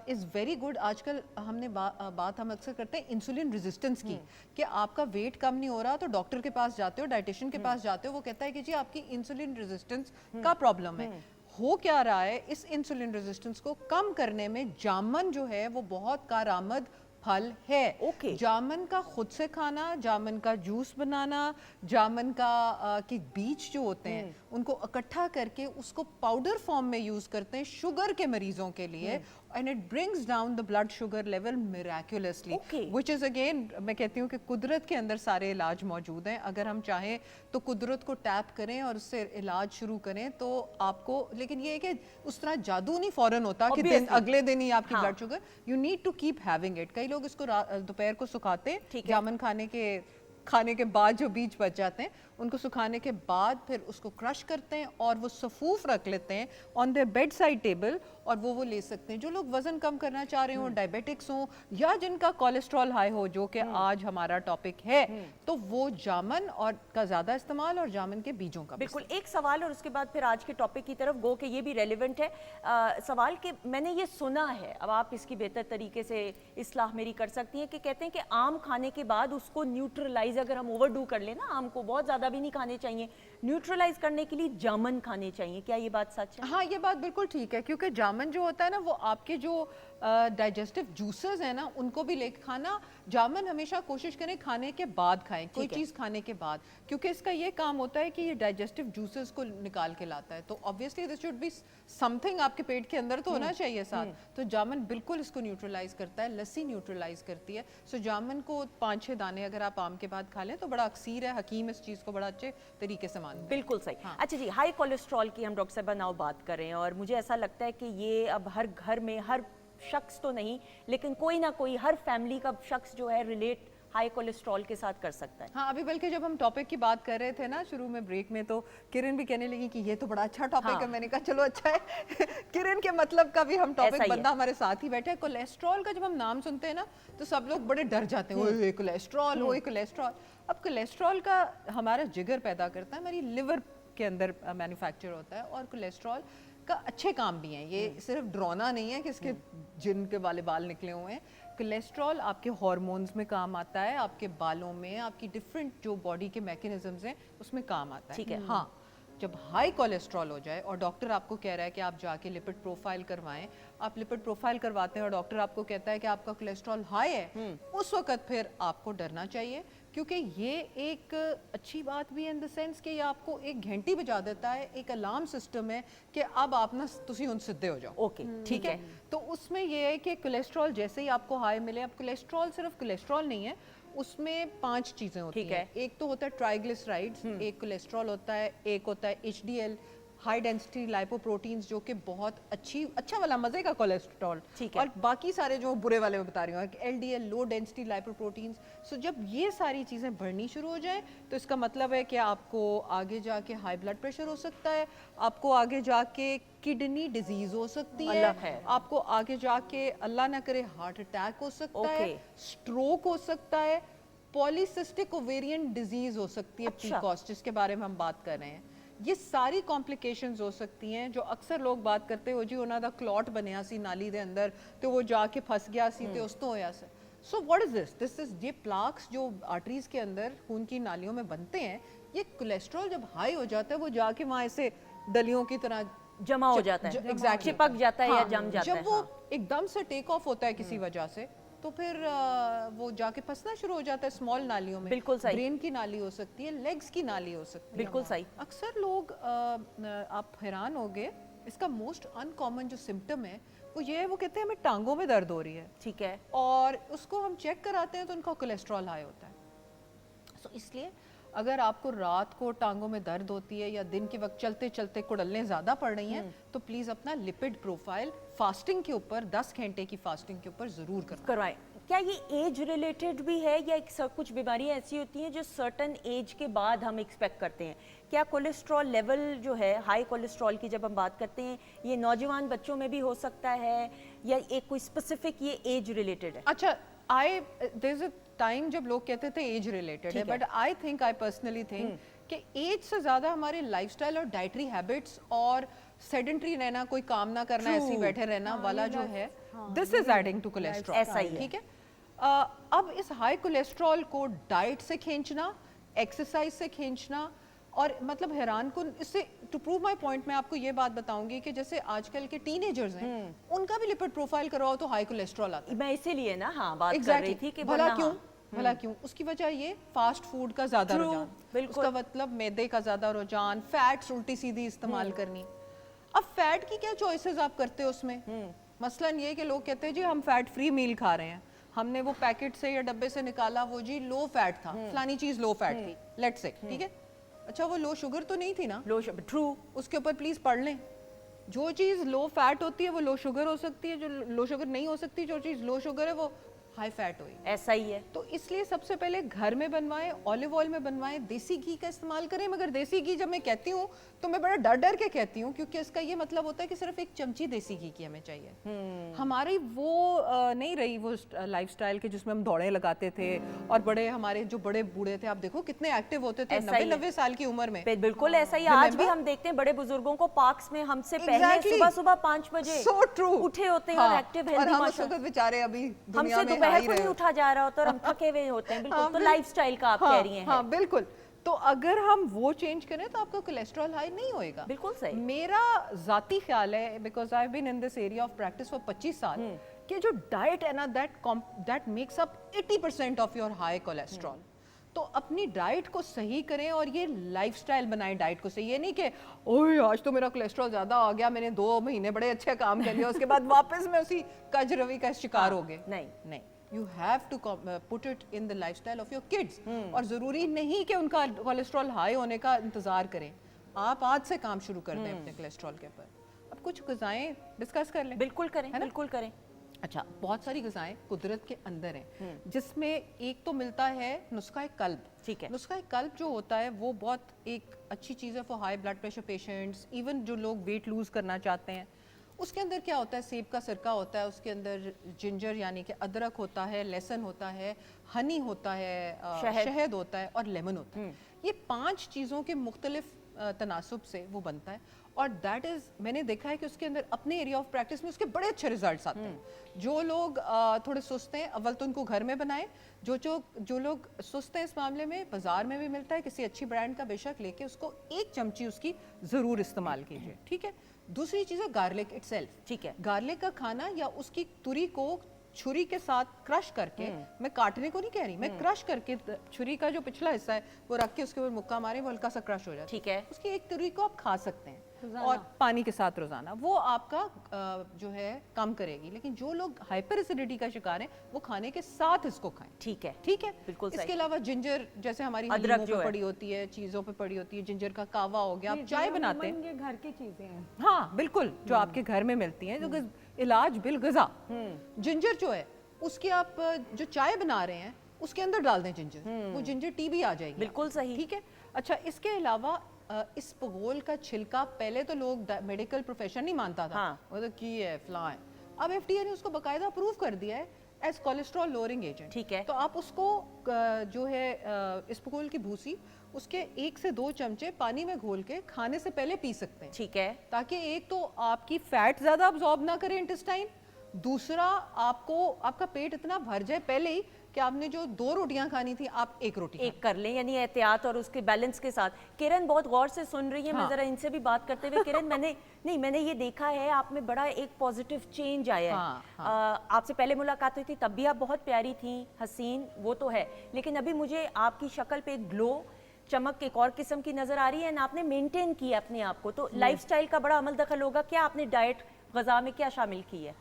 इज़ वेरी गुड। आजकल हमने बात हम अक्सर करते हैं इंसुलिन रेजिस्टेंस की, कि आपका वेट कम नहीं हो रहा तो डॉक्टर के पास जाते हो, डाइटिशियन के पास जाते हो, वो कहता है कि जी आपकी इंसुलिन रेजिस्टेंस का प्रॉब्लम है। हो क्या रहा है, इस इंसुलिन रेजिस्टेंस को कम करने में जामन जो है वो बहुत कारआमद फल है। जामन का खुद से खाना, जामन का जूस बनाना, जामन का के बीज जो होते हैं उनको इकट्ठा करके उसको पाउडर फॉर्म में यूज करते हैं शुगर के मरीजों के लिए, and it brings down the blood sugar level miraculously, which is again, मैं कहती हूँ कि कुदरत के अंदर सारे इलाज मौजूद हैं। अगर हम चाहें तो कुदरत को टैप करें और उससे इलाज शुरू करें तो आपको, लेकिन ये है कि उस तरह जादू नहीं फौरन होता कि अगले दिन ही आपकी blood sugar, you need to keep having it. कई लोग इसको दोपहर को सुखाते हैं, जामुन खाने के बाद जो बीज बच जाते हैं उनको सुखाने के बाद फिर उसको क्रश करते हैं और वो सफूफ रख लेते हैं on their bed side table, और वो ले सकते हैं। जो लोग वजन कम करना चाह रहे हो, डायबिटिक्स हो, या जिनका कोलेस्ट्रॉल हाई हो, जो कि आज हमारा टॉपिक है, तो वो जामन और का ज़्यादा इस्तेमाल और जामन के बीजों का। बिल्कुल। एक सवाल और उसके बाद फिर आज के टॉपिक की तरफ गो के ये भी रेलिवेंट है। सवाल के मैंने ये सुना है, अब आप इसकी बेहतर तरीके से इस्लाह मेरी कर सकती हैं, कि कहते हैं कि आम खाने के बाद उसको न्यूट्रलाइज, अगर हम ओवरडू कर लें ना, आम को बहुत ज़्यादा भी नहीं खाने चाहिए, न्यूट्रलाइज करने के लिए जामन खाने चाहिए। क्या ये बात सच है? हाँ, ये बात बिल्कुल ठीक है, क्योंकि जामन जो होता है ना वो आपके जो डाइजेस्टिव जूसेस हैं ना उनको भी लेके खाना। जामन हमेशा कोशिश करें खाने के बाद खाएं, कोई चीज़ खाने के बाद, क्योंकि इसका ये काम होता है कि ये डाइजेस्टिव जूसेस को निकाल के लाता है। तो obviously this should be something आपके पेट के अंदर तो होना चाहिए साथ। तो जामन बिल्कुल इसको न्यूट्रलाइज करता है, लस्सी न्यूट्रलाइज करती है। सो जामन को 5-6 दाने अगर आप आम के बाद खा लें तो बड़ा अक्सीर है, हकीम इस चीज़ को बड़ा अच्छे तरीके से मानते हैं। बिल्कुल सही। अच्छा जी, हाई कोलेस्ट्रॉल की हम डॉक्टर साहबा नाउ बात कर रहे हैं, और मुझे ऐसा लगता है कि ये अब हर घर में, हर शख्स तो नहीं लेकिन कोई ना कोई, हर फैमिली का शख्स जो है रिलेट हाई कोलेस्ट्रॉल के साथ कर सकता है। हाँ, अभी बल्कि जब हम टॉपिक की बात कर रहे थे ना शुरू में ब्रेक में, तो किरण भी कहने लगी कि ये तो बड़ा अच्छा टॉपिक है। मैंने कहा चलो अच्छा है किरण के मतलब का भी हम टॉपिक, बंदा हमारे साथ ही बैठा है। कोलेस्ट्रॉल का जब हम नाम सुनते हैं ना तो सब लोग बड़े डर जाते हैं, ओए कोलेस्ट्रॉल, ओए कोलेस्ट्रॉल। अब कोलेस्ट्रॉल का हमारा जिगर पैदा करता है, हमारी लिवर के अंदर मैन्युफैक्चर होता है, और कोलेस्ट्रॉल का अच्छे काम भी हैं। ये सिर्फ डराना नहीं है कि इसके जिन के वाले बाल निकले हुए हैं। कोलेस्ट्रॉल आपके हार्मोन्स में काम आता है, आपके बालों में, आपकी डिफरेंट जो बॉडी के मैकेनिज्म्स हैं उसमें काम आता है। ठीक है। हाँ, जब हाई कोलेस्ट्रॉल हो जाए और डॉक्टर आपको कह रहा है कि आप जाके लिपिड प्रोफाइल करवाएं, आप लिपिड प्रोफाइल करवाते हैं और डॉक्टर आपको कहता है कि आपका कोलेस्ट्रॉल हाई है, उस वक्त फिर आपको डरना चाहिए, क्योंकि ये एक अच्छी बात भी है इन द सेंस कि ये आपको एक घंटी बजा देता है, एक अलार्म सिस्टम है कि अब आप ना तुसी उन सिद्धे हो जाओ। ओके, ठीक है। तो उसमें ये है कि कोलेस्ट्रॉल जैसे ही आपको हाई मिले, अब कोलेस्ट्रॉल सिर्फ कोलेस्ट्रॉल नहीं है, उसमें 5 चीज़ें होती हैं। एक तो होता है ट्राइग्लिसराइड्स, एक कोलेस्ट्रॉल होता है, एक होता है HDL, हाई डेंसिटी लाइपोप्रोटीन्स, जो कि बहुत अच्छा वाला मजे का कोलेस्ट्रॉल, और बाकी सारे जो बुरे वाले मैं बता रही हूँ, LDL, लो डेंसिटी लाइपोप्रोटीन्स। सो जब ये सारी चीज़ें बढ़नी शुरू हो जाए तो इसका मतलब है कि आपको आगे जाके हाई ब्लड प्रेशर हो सकता है, आपको आगे जाके किडनी डिजीज हो सकती है, आपको आगे जाके अल्लाह ना करे हार्ट अटैक हो सकता है, स्ट्रोक हो सकता है, पॉलीसिस्टिक ओवेरियन डिजीज हो सकती है, PCOS, जिसके बारे में हम बात कर रहे हैं। ये सारी कॉम्प्लिकेशंस हो सकती हैं जो अक्सर लोग बात करते हो जी उन्हों दा क्लॉट बनया सी नाली दे अंदर तो वो जाके फंस गया सी ते उस तो होया सी। So what is this is ये प्लाक्स जो आर्टरीज के अंदर खून की नालियों में बनते हैं, ये कोलेस्ट्रॉल जब हाई हो जाता है वो जाके वहाँ ऐसे दलियों की तरह जमा हो जाता है, एग्जैक्टली चिपक जाता है या जम जाता है। जब वो एकदम से टेक ऑफ होता है किसी वजह से तो फिर वो जाके फंसना शुरू हो जाता है स्मॉल नालियों में। बिल्कुल सही। ब्रेन की नाली हो सकती है, लेग्स की नाली हो सकती है। बिल्कुल सही। अक्सर लोग आप हैरान होगे, इसका मोस्ट अनकॉमन जो सिम्टम है वो ये है, वो कहते हैं हमें टांगों में दर्द हो रही है, ठीक है, और उसको हम चेक कराते हैं तो उनका कोलेस्ट्रॉल हाई होता है। सो इसलिए अगर आपको रात को टांगों में दर्द होती है या दिन के वक्त चलते चलते कुड़लने ज़्यादा पड़ रही हैं तो प्लीज़ अपना लिपिड प्रोफाइल फास्टिंग के ऊपर 10 घंटे की फास्टिंग के ऊपर ज़रूर करवाएं। क्या ये एज रिलेटेड भी है या कुछ बीमारियां ऐसी होती हैं जो सर्टन एज के बाद हम एक्सपेक्ट करते हैं? क्या कोलेस्ट्रॉल लेवल जो है, हाई कोलेस्ट्रॉल की जब हम बात करते हैं, ये नौजवान बच्चों में भी हो सकता है या एक कोई स्पेसिफिक ये एज रिलेटेड है? अच्छा, देयर इज अ टाइम जब लोग कहते थे एज रिलेटेड है, बट आई पर्सनली थिंक कि एज से ज़्यादा हमारे लाइफस्टाइल और डाइटरी हैबिट्स और सेडेंटरी रहना, कोई काम ना करना, ऐसे ही बैठे रहना वाला जो है, this is adding to cholesterol. ऐसा ही है। ठीक है। अब इस हाई कोलेस्ट्रॉल को डाइट से खींचना, एक्सरसाइज से खींचना, और मतलब हैरान कुन, इससे टू प्रूव माय पॉइंट मैं आपको ये बात बताऊंगी कि जैसे आजकल के टीनेजर्स हैं उनका भी लिपिड प्रोफाइल करवाओ तो हाई कोलेस्ट्रॉल आता है। मैं इसीलिए ना बात कर Exactly. रही थी कि भला वरना क्यों भला क्यों? उसकी वजह ये फास्ट फूड का ज्यादा True, रुझान, बिल्कुल। उसका मतलब मैदे का ज्यादा रुझान, फैट्स उल्टी सीधी इस्तेमाल करनी। अब फैट की क्या चॉइसेस आप करते हो उसमें? मसलन ये कि लोग कहते हैं जी हम फैट फ्री मील खा रहे हैं, हमने वो पैकेट से या डब्बे से निकाला, वो जी लो फैट था, फलानी चीज लो फैट थी, लेट्स से, ठीक है। अच्छा, वो लो शुगर तो नहीं थी ना? लो ट्रू, उसके ऊपर प्लीज पढ़ लें, जो चीज लो फैट होती है वो लो शुगर हो सकती है, जो लो शुगर नहीं हो सकती, जो चीज लो शुगर है वो हाई फैट हुई। ऐसा ही है। तो इसलिए सबसे पहले घर में बनवाएं, ऑलिव ऑयल में बनवाएं, देसी घी का इस्तेमाल करें। मगर देसी घी जब मैं कहती हूँ तो मैं बड़ा डर डर के कहती हूँ, क्योंकि इसका ये मतलब होता है कि सिर्फ 1 चमची देसी घी की हमें चाहिए। हमारी वो नहीं रही वो लाइफस्टाइल के जिसमें हम दौड़े लगाते थे, और बड़े हमारे जो बड़े बूढ़े थे, आप देखो कितने एक्टिव होते थे 90 साल की उम्र में। बिल्कुल ऐसा ही आज भी हम देखते हैं बड़े बुजुर्गों को पार्क्स में हमसे पहले सुबह सुबह 5 बजे So true. उठे होते हैं और एक्टिव और हम उस वक्त बेचारे अभी दुनिया हमसे में दोपहर को नहीं उठा जा रहा होता और हम थके हुए होते हैं। बिल्कुल, तो लाइफस्टाइल का आप कह रही हैं। हाँ बिल्कुल। तो अगर हम वो चेंज करें तो आपका कोलेस्ट्रॉल हाई नहीं होएगा। बिल्कुल सही। मेरा जाती ख्याल है, because I have been in this area of practice for 25 साल, कि जो डाइट है ना, that makes up 80% of your high cholesterol. तो अपनी डाइट को सही करें और ये लाइफस्टाइल बनाएं डाइट को सही। ये नहीं कि ओए आज तो मेरा कोलेस्ट्रॉल ज्यादा आ गया, मैंने 2 महीने बड़े अच्छे काम कर लिया, उसके बाद वापस मैं उसी कज रवि का शिकार हो गए। नहीं, you have to put it in the lifestyle of your kids. और जरूरी नहीं कि उनका कोलेस्ट्रॉल हाई होने का इंतजार करें, आप आज से काम शुरू कर दें अपने कोलेस्ट्रॉल के ऊपर। अब कुछ ग़िज़ाएं डिस्कस कर लें। बिल्कुल करें, बिल्कुल करें। अच्छा, बहुत सारी ग़िज़ाएं कुदरत के अंदर हैं, जिसमें एक तो मिलता है नुस्खा कल्ब। ठीक है। नुस्खा कल्ब जो होता है वो बहुत एक अच्छी चीज़ है for high blood pressure patients, even जो लोग वेट लूज करना चाहते हैं। उसके अंदर क्या होता है? सेब का सिरका होता है, उसके अंदर जिंजर यानी कि अदरक होता है, लहसुन होता है, हनी होता है, शहद होता है और लेमन होता है। ये 5 चीज़ों के मुख्तलिफ तनासुब से वो बनता है, और दैट इज़, मैंने देखा है कि उसके अंदर अपने एरिया ऑफ प्रैक्टिस में उसके बड़े अच्छे रिजल्ट्स आते हैं। जो लोग थोड़े सुस्त हैं, अव्वल तो उनको घर में बनाएं। जो लोग सुस्त हैं इस मामले में, बाजार में भी मिलता है, किसी अच्छी ब्रांड का बेशक लेके उसको 1 चमची उसकी ज़रूर इस्तेमाल कीजिए। ठीक है। दूसरी चीज़ है गार्लिक इटसेल्फ। ठीक है। गार्लिक का खाना या उसकी तुरी को छुरी के साथ क्रश करके, मैं काटने को नहीं कह रही, मैं क्रश करके छुरी का जो पिछला हिस्सा है वो रख के उसके ऊपर मुक्का मारे, वो हल्का सा क्रश हो जाए। ठीक है। उसकी एक तुरी को आप खा सकते हैं और पानी के साथ रोजाना, वो आपका जो है कम करेगी। लेकिन जो लोग हाइपर एसिडिटी का शिकार हैं वो खाने के साथ इसको खाएं। ठीक है, ठीक है। बिल्कुल सही। इसके अलावा जिंजर, जैसे हमारी अदरक हलीमों पे पड़ी होती है, चीज़ों पे पड़ी होती है, जिंजर का कावा हो गया, आप चाय बनाते हैं, ये घर की चीजें हैं। हाँ बिल्कुल, जो आपके घर में मिलती हैं, जो इलाज बिल ग़िज़ा। जिंजर जो है उसकी आप जो चाय बना रहे हैं उसके अंदर डाल दें जिंजर, वो जिंजर टी भी आ जाएगी। बिल्कुल सही। ठीक है। अच्छा, इसके अलावा इस पगोल का छिलका पहले तो लोग मेडिकल प्रोफेशन नहीं मानता था, हाँ। वो तो की है फलां है। अब FDA ने उसको बाकायदा अप्रूव कर दिया है एज कोलेस्ट्रॉल लोअरिंग एजेंट। ठीक है। तो आप उसको जो है इसबगोल की भूसी उसके 1 से 2 चमचे पानी में घोल के खाने से पहले पी सकते हैं। ठीक है। ताकि एक तो आपकी फैट ज्यादा अब्जॉर्ब ना करे इंटेस्टाइन, दूसरा आपको आपका पेट इतना भर जाए पहले ही कि आपने जो 2 रोटियां खानी थी आप 1 रोटी एक कर लें, यानी एहतियात और उसके बैलेंस के साथ। किरण बहुत गौर से सुन रही है, मैं जरा इनसे भी बात करते हुए। किरण, मैंने ये देखा है आप में बड़ा एक पॉजिटिव चेंज आया है। आपसे पहले मुलाकात हुई थी तब भी आप बहुत प्यारी थी, हसीन, वो तो है, लेकिन अभी मुझे आपकी शक्ल पे एक ग्लो, चमक एक और किस्म की नजर आ रही है। आपने मेंटेन किया अपने आप को, तो लाइफस्टाइल का बड़ा अमल दखल होगा क्या? आपने डाइट ग़िज़ा में क्या शामिल की है?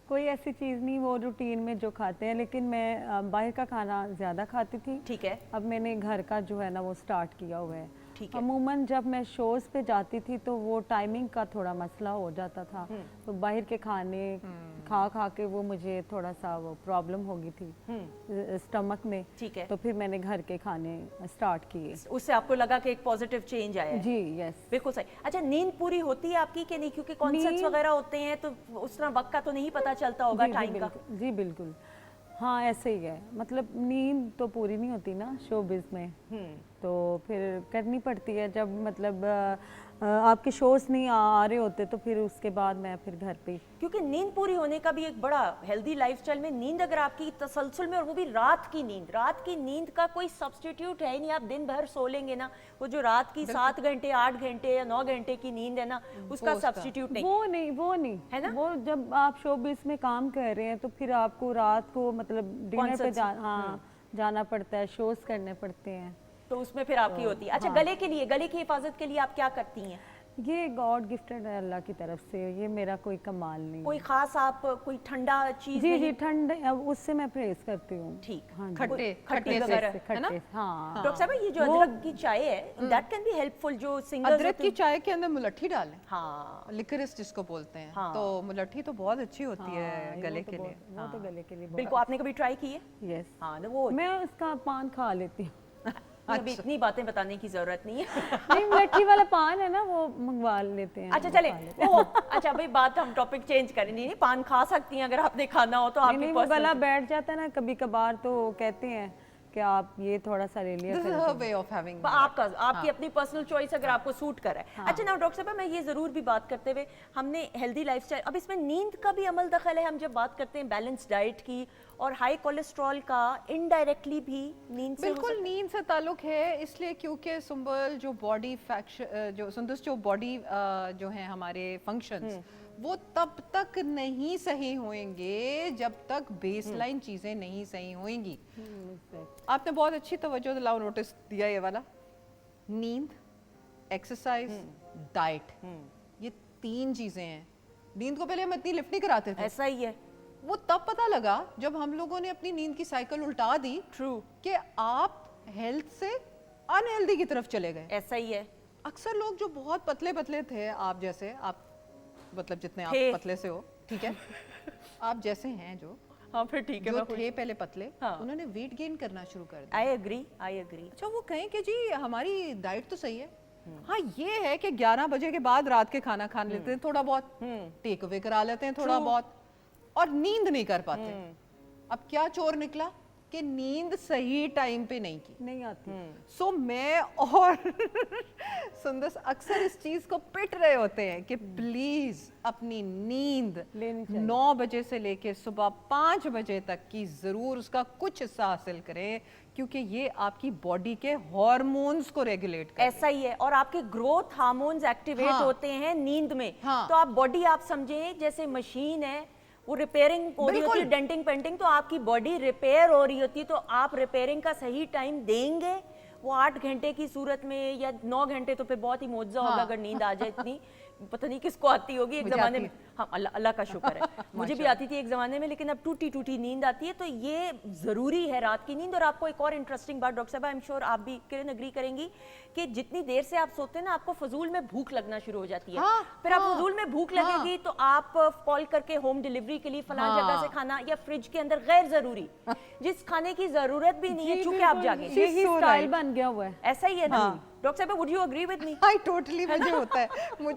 कोई ऐसी चीज़ नहीं, वो रूटीन में जो खाते हैं, लेकिन मैं बाहर का खाना ज़्यादा खाती थी। ठीक है। अब मैंने घर का जो है ना वो स्टार्ट किया हुआ है। ठीक है। अमूमन जब मैं शोज़ पे जाती थी तो वो टाइमिंग का थोड़ा मसला हो जाता था, तो बाहर के खाने खा के वो मुझे थोड़ा सा वो प्रॉब्लम हो गई थी स्टमक में। ठीक है। तो फिर मैंने घर के खाने स्टार्ट किए। उससे आपको लगा कि एक पॉजिटिव चेंज आया है? जी यस। बिल्कुल सही। अच्छा, नींद पूरी होती है आपकी कि नहीं? क्योंकि कॉन्सर्ट्स वगैरह होते हैं तो उस तरह वक्त का तो नहीं पता चलता होगा टाइम का। जी बिल्कुल, हाँ ऐसे ही है। मतलब नींद तो पूरी नहीं होती ना शोबिज़ में, तो फिर करनी पड़ती है। जब मतलब आपके शोज नहीं आ रहे होते तो फिर उसके बाद मैं फिर घर पे। क्योंकि नींद पूरी होने का भी एक बड़ा हेल्दी लाइफस्टाइल में नींद अगर आपकी तसलसल में, और वो भी रात की नींद का कोई सब्स्टिट्यूट है नहीं। आप दिन भर सो लेंगे ना, वो जो रात की 7 घंटे 8 घंटे या 9 घंटे की नींद है ना, उसका सब्स्टिट्यूट नहीं वो नहीं है ना। वो जब आप शोबिज़ में काम कर रहे हैं तो फिर आपको रात को मतलब डिनर पे जाना पड़ता है, शोज करने पड़ते हैं, तो उसमें फिर आपकी होती है। अच्छा, गले के लिए, गले की हिफाजत के लिए आप क्या करती हैं? ये गॉड गिफ्टेड है अल्लाह की तरफ से, ये मेरा कोई कमाल नहीं। कोई खास आप कोई ठंडा चीज? जी ठंड, उससे मैं परहेज करती हूँ। ठीक। हाँ, खट्टे वगैरह है ना? हाँ। डॉक्टर साहब, ये जो अदरक की चाय है, दैट कैन बी हेल्पफुल। जो सिंगल अदरक की चाय के अंदर मुलट्ठी डालें, हाँ, लिकरिस जिसको बोलते हैं, हाँ। तो मुलट्ठी तो बहुत अच्छी होती है गले के लिए। वो तो गले के लिए बिल्कुल। आपने कभी ट्राई की है? यस। हाँ, वो मैं उसका पान खा लेती हूँ। अभी इतनी बातें बताने की जरूरत नहीं है। नहीं, मिट्टी वाला पान है ना, वो मंगवा लेते हैं। अच्छा चले, अच्छा भाई, बात हम टॉपिक चेंज करें। नहीं, पान खा सकती हैं अगर आपने खाना हो तो। आपकी वो गला बैठ जाता है ना कभी कभार, तो कहते हैं कि आप ये थोड़ा सा ले लिया करें। वे ऑफ हैविंग, आपकी अपनी पर्सनल चॉइस अगर आपको सूट कर रहा है। अच्छा ना डॉक्टर साहब, मैं ये जरूर भी बात करते हुए, हमने हेल्दी लाइफस्टाइल, अब इसमें नींद का भी अमल दखल है। हम जब बात करते हैं बैलेंस डाइट की और हाई कोलेस्ट्रॉल का, इनडायरेक्टली भी नींद से बिल्कुल नींद से ताल्लुक है। इसलिए क्योंकि सुंबल जो बॉडी जो बॉडी जो है हमारे फंक्शंस, वो तब तक नहीं सही होंगे जब तक बेसलाइन चीजें नहीं सही होंगी। आपने बहुत अच्छी तवज्जो दिलाओ नोटिस दिया ये वाला। नींद, एक्सरसाइज, डाइट, ये 3 चीजें हैं। नींद को पहले हम इतनी लिफ्ट नहीं कराते थे, ऐसा ही है। वो तब पता लगा जब हम लोगों ने अपनी नींद की साइकिल उल्टा दी। ट्रू। कि आप हेल्थ से अनहेल्दी की तरफ चले गए। ऐसा ही है। अक्सर लोग जो बहुत पतले पतले थे, आप जैसे, आप मतलब जितने आप पतले से हो, ठीक है, आप जैसे हैं जो, हाँ फिर ठीक है, जो थे पहले पतले, हाँ। उन्होंने वेट गेन करना शुरू कर दिया। I agree. अच्छा, वो कहें कि जी हमारी डाइट तो सही है, हाँ ये है कि 11 बजे के बाद रात के खाना खा लेते हैं, थोड़ा बहुत टेक अवे करा लेते हैं थोड़ा बहुत, और नींद नहीं कर पाते। अब क्या चोर निकला कि नींद सही टाइम पे नहीं आती। सो मैं और सुंदस अक्सर इस चीज को पिट रहे होते हैं कि प्लीज अपनी नींद 9 बजे से लेके सुबह 5 बजे तक की जरूर उसका कुछ हिस्सा हासिल करें, क्योंकि ये आपकी बॉडी के हार्मोन्स को रेगुलेट करता है। ऐसा ही है। और आपके ग्रोथ हार्मोन्स एक्टिवेट होते हैं नींद में। तो आप बॉडी, आप समझें जैसे मशीन है, वो रिपेयरिंग हो रही होती है, डेंटिंग पेंटिंग, तो आपकी बॉडी रिपेयर हो रही होती है। तो आप रिपेयरिंग का सही टाइम देंगे, वो 8 घंटे की सूरत में या 9 घंटे, तो फिर बहुत ही मौजज़ा होगा अगर नींद आ जाए इतनी। पता नहीं किसको आती होगी एक जमाने में। हाँ, अल्लाह का शुक्र है, मुझे भी आती थी एक जमाने में, लेकिन अब टूटी नींद आती है। तो ये जरूरी है रात की नींद। और आपको एक और इंटरेस्टिंग बात डॉक्टर साहब, आई एम श्योर आप भी किरण एग्री करेंगी, कि जितनी देर से आप सोते हैं ना, आपको फजूल में भूख लगना शुरू हो जाती है। फिर आप फजूल में भूख लगेगी तो आप कॉल करके होम डिलीवरी के लिए फलां जगह से खाना, या फ्रिज के अंदर गैर जरूरी जिस खाने की जरूरत भी नहीं है, चूंकि आप जागे, यही स्टाइल बन गया हुआ है। ऐसा ही है ना। डॉक्टर साहब, would you agree with me? I totally, मुझे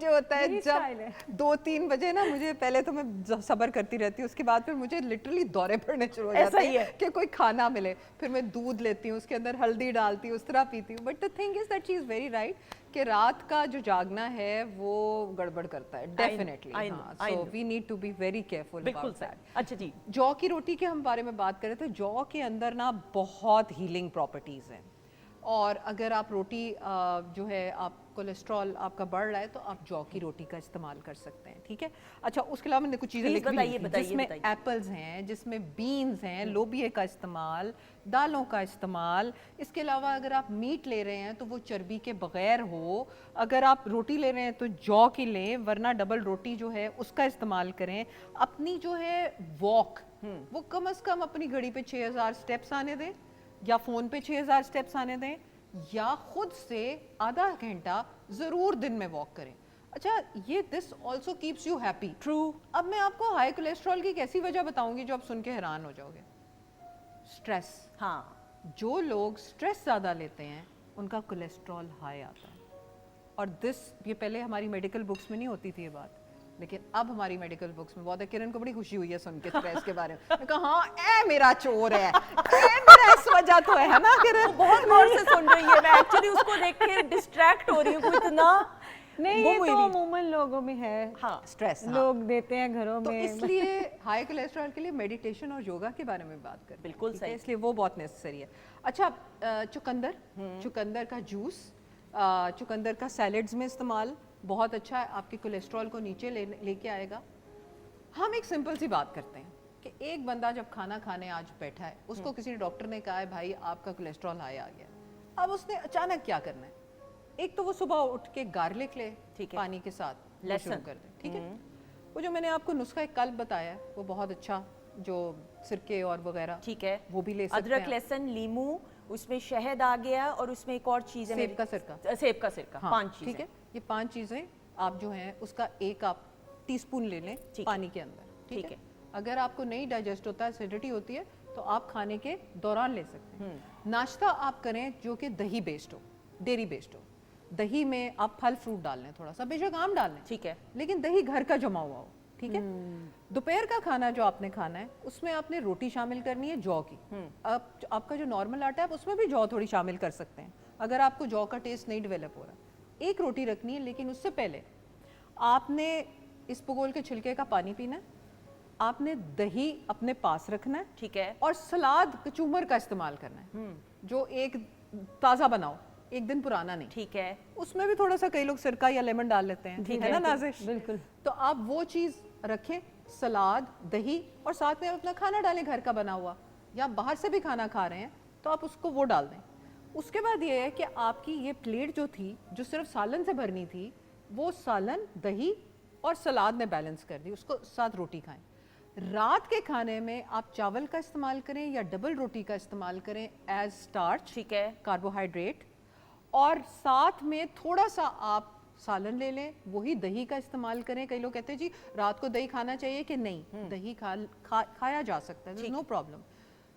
होता है जब 2-3 बजे ना, मुझे पहले तो मैं सब्र करती रहती हूँ, उसके बाद फिर मुझे लिटरली दौरे पड़ने शुरू हो जाते हैं कि कोई खाना मिले, फिर मैं दूध लेती हूँ, उसके अंदर हल्दी डालती हूँ, उस तरह पीती हूँ. But the thing is that she is very right कि रात का जो जागना है वो गड़बड़ करता है definitely. So we need to be very careful. बिल्कुल सर. अच्छा जी, जौ की रोटी के हम बारे में बात करें तो जौ के अंदर ना बहुत हीलिंग प्रॉपर्टीज़ हैं, और अगर आप रोटी जो है, आप कोलेस्ट्रॉल आपका बढ़ रहा है तो आप जौ की रोटी का इस्तेमाल कर सकते हैं. ठीक है. अच्छा, उसके अलावा मैंने कुछ चीज़ें लिखी हैं जिसमें एप्पल्स हैं, जिसमें बीन्स हैं, लोबिया का इस्तेमाल, दालों का इस्तेमाल. इसके अलावा अगर आप मीट ले रहे हैं तो वो चर्बी के बगैर हो. अगर आप रोटी ले रहे हैं तो जौ की लें, वरना डबल रोटी जो है उसका इस्तेमाल करें. अपनी जो है वॉक वो कम से कम अपनी घड़ी पे 6000 स्टेप्स आने दें, या फ़ोन पे 6000 स्टेप्स आने दें, या खुद से आधा घंटा ज़रूर दिन में वॉक करें. अच्छा, ये this also keeps you happy. True. अब मैं आपको हाई कोलेस्ट्रॉल की एक ऐसी वजह बताऊंगी जो आप सुन के हैरान हो जाओगे. स्ट्रेस. हाँ, जो लोग स्ट्रेस ज़्यादा लेते हैं उनका कोलेस्ट्रॉल हाई आता है. और ये पहले हमारी मेडिकल बुक्स में नहीं होती थी ये बात, लेकिन अब हमारी मेडिकल बुक्स में बहुत है. किरण को बड़ी खुशी हुई है सुन के स्ट्रेस के बारे में. मैं कहा हाँ, ए मेरा चोर है, ए मेरा इस वजह तो है ना किरण. बहुत गौर से सुन रही है. मैं एक्चुअली उसको देख के डिस्ट्रैक्ट हो रही हूँ, इतना नहीं, ये तो अमूमन लोगों में है. हाँ, स्ट्रेस लोग देते हैं घरों तो में. इसलिए हाई कोलेस्ट्रॉल के लिए मेडिटेशन और योगा के बारे में बात करें. बिल्कुल ठीक है, सही. इसलिए वो बहुत नेसेसरी है. अच्छा, चुकंदर का जूस, चुकंदर का सैलेड्स में इस्तेमाल बहुत अच्छा है, आपके कोलेस्ट्रॉल को नीचे लेके आएगा. हम एक सिंपल सी बात करते हैं कि एक बंदा जब खाना खाने आज बैठा है, उसको किसी डॉक्टर ने कहा है भाई आपका कोलेस्ट्रॉल हाई आ गया. अब उसने अचानक क्या करना है? एक तो वो सुबह उठ के गार्लिक ले, ठीक है, पानी के साथ वो लहसुन शुरू कर दे. ठीक है. वो जो मैंने आपको नुस्खा एक कल बताया है वो बहुत अच्छा, जो सिरके और वगैरह, ठीक है, वो भी ले सकते अदरक, हैं. लहसुन, लीमू, उसमें शहद आ गया, और उसमें एक और चीज़ है, सेब का सिरका. सेब का सिरका. हाँ, 5 चीज़ें. ठीक है. ये 5 चीज़ें आप जो हैं उसका एक आप टीस्पून ले लें पानी के अंदर. ठीक है. अगर आपको नहीं डाइजेस्ट होता है, एसिडिटी होती है, तो आप खाने के दौरान ले सकते हैं. नाश्ता आप करें जो कि दही बेस्ड हो, डेयरी बेस्ड हो. दही में आप फल फ्रूट डाल लें, थोड़ा सा, बेशक आम डाल लें, ठीक है, लेकिन दही घर का जमा हुआ हो. ठीक है. दोपहर का खाना जो आपने खाना है उसमें आपने रोटी शामिल करनी है जौ की. आपका जो नॉर्मल आटा है उसमें भी जौ थोड़ी शामिल कर सकते हैं अगर आपको जौ का टेस्ट नहीं डेवलप हो रहा. एक रोटी रखनी है, लेकिन उससे पहले आपने इस पुगोल के छिलके का पानी पीना है, आपने दही अपने पास रखना है. ठीक है, और सलाद कचूमर का इस्तेमाल करना है, जो एक ताज़ा बनाओ, एक दिन पुराना नहीं. ठीक है. उसमें भी थोड़ा सा कई लोग सिरका या लेमन डाल लेते हैं, ठीक है ना नाजिश? बिल्कुल. तो आप वो चीज़ रखें, सलाद, दही, और साथ में अपना खाना डालें घर का बना हुआ, या बाहर से भी खाना खा रहे हैं तो आप उसको वो डाल दें. उसके बाद ये है कि आपकी ये प्लेट जो थी, जो सिर्फ सालन से भरनी थी, वो सालन, दही और सलाद ने बैलेंस कर दी, उसको साथ रोटी खाएं. रात के खाने में आप चावल का इस्तेमाल करें या डबल रोटी का इस्तेमाल करें एज स्टार्च, ठीक है, कार्बोहाइड्रेट, और साथ में थोड़ा सा आप सालन ले लें, वही दही का इस्तेमाल करें. कई लोग कहते हैं जी रात को दही खाना चाहिए कि नहीं, दही खाया जा सकता है, नो प्रॉब्लम.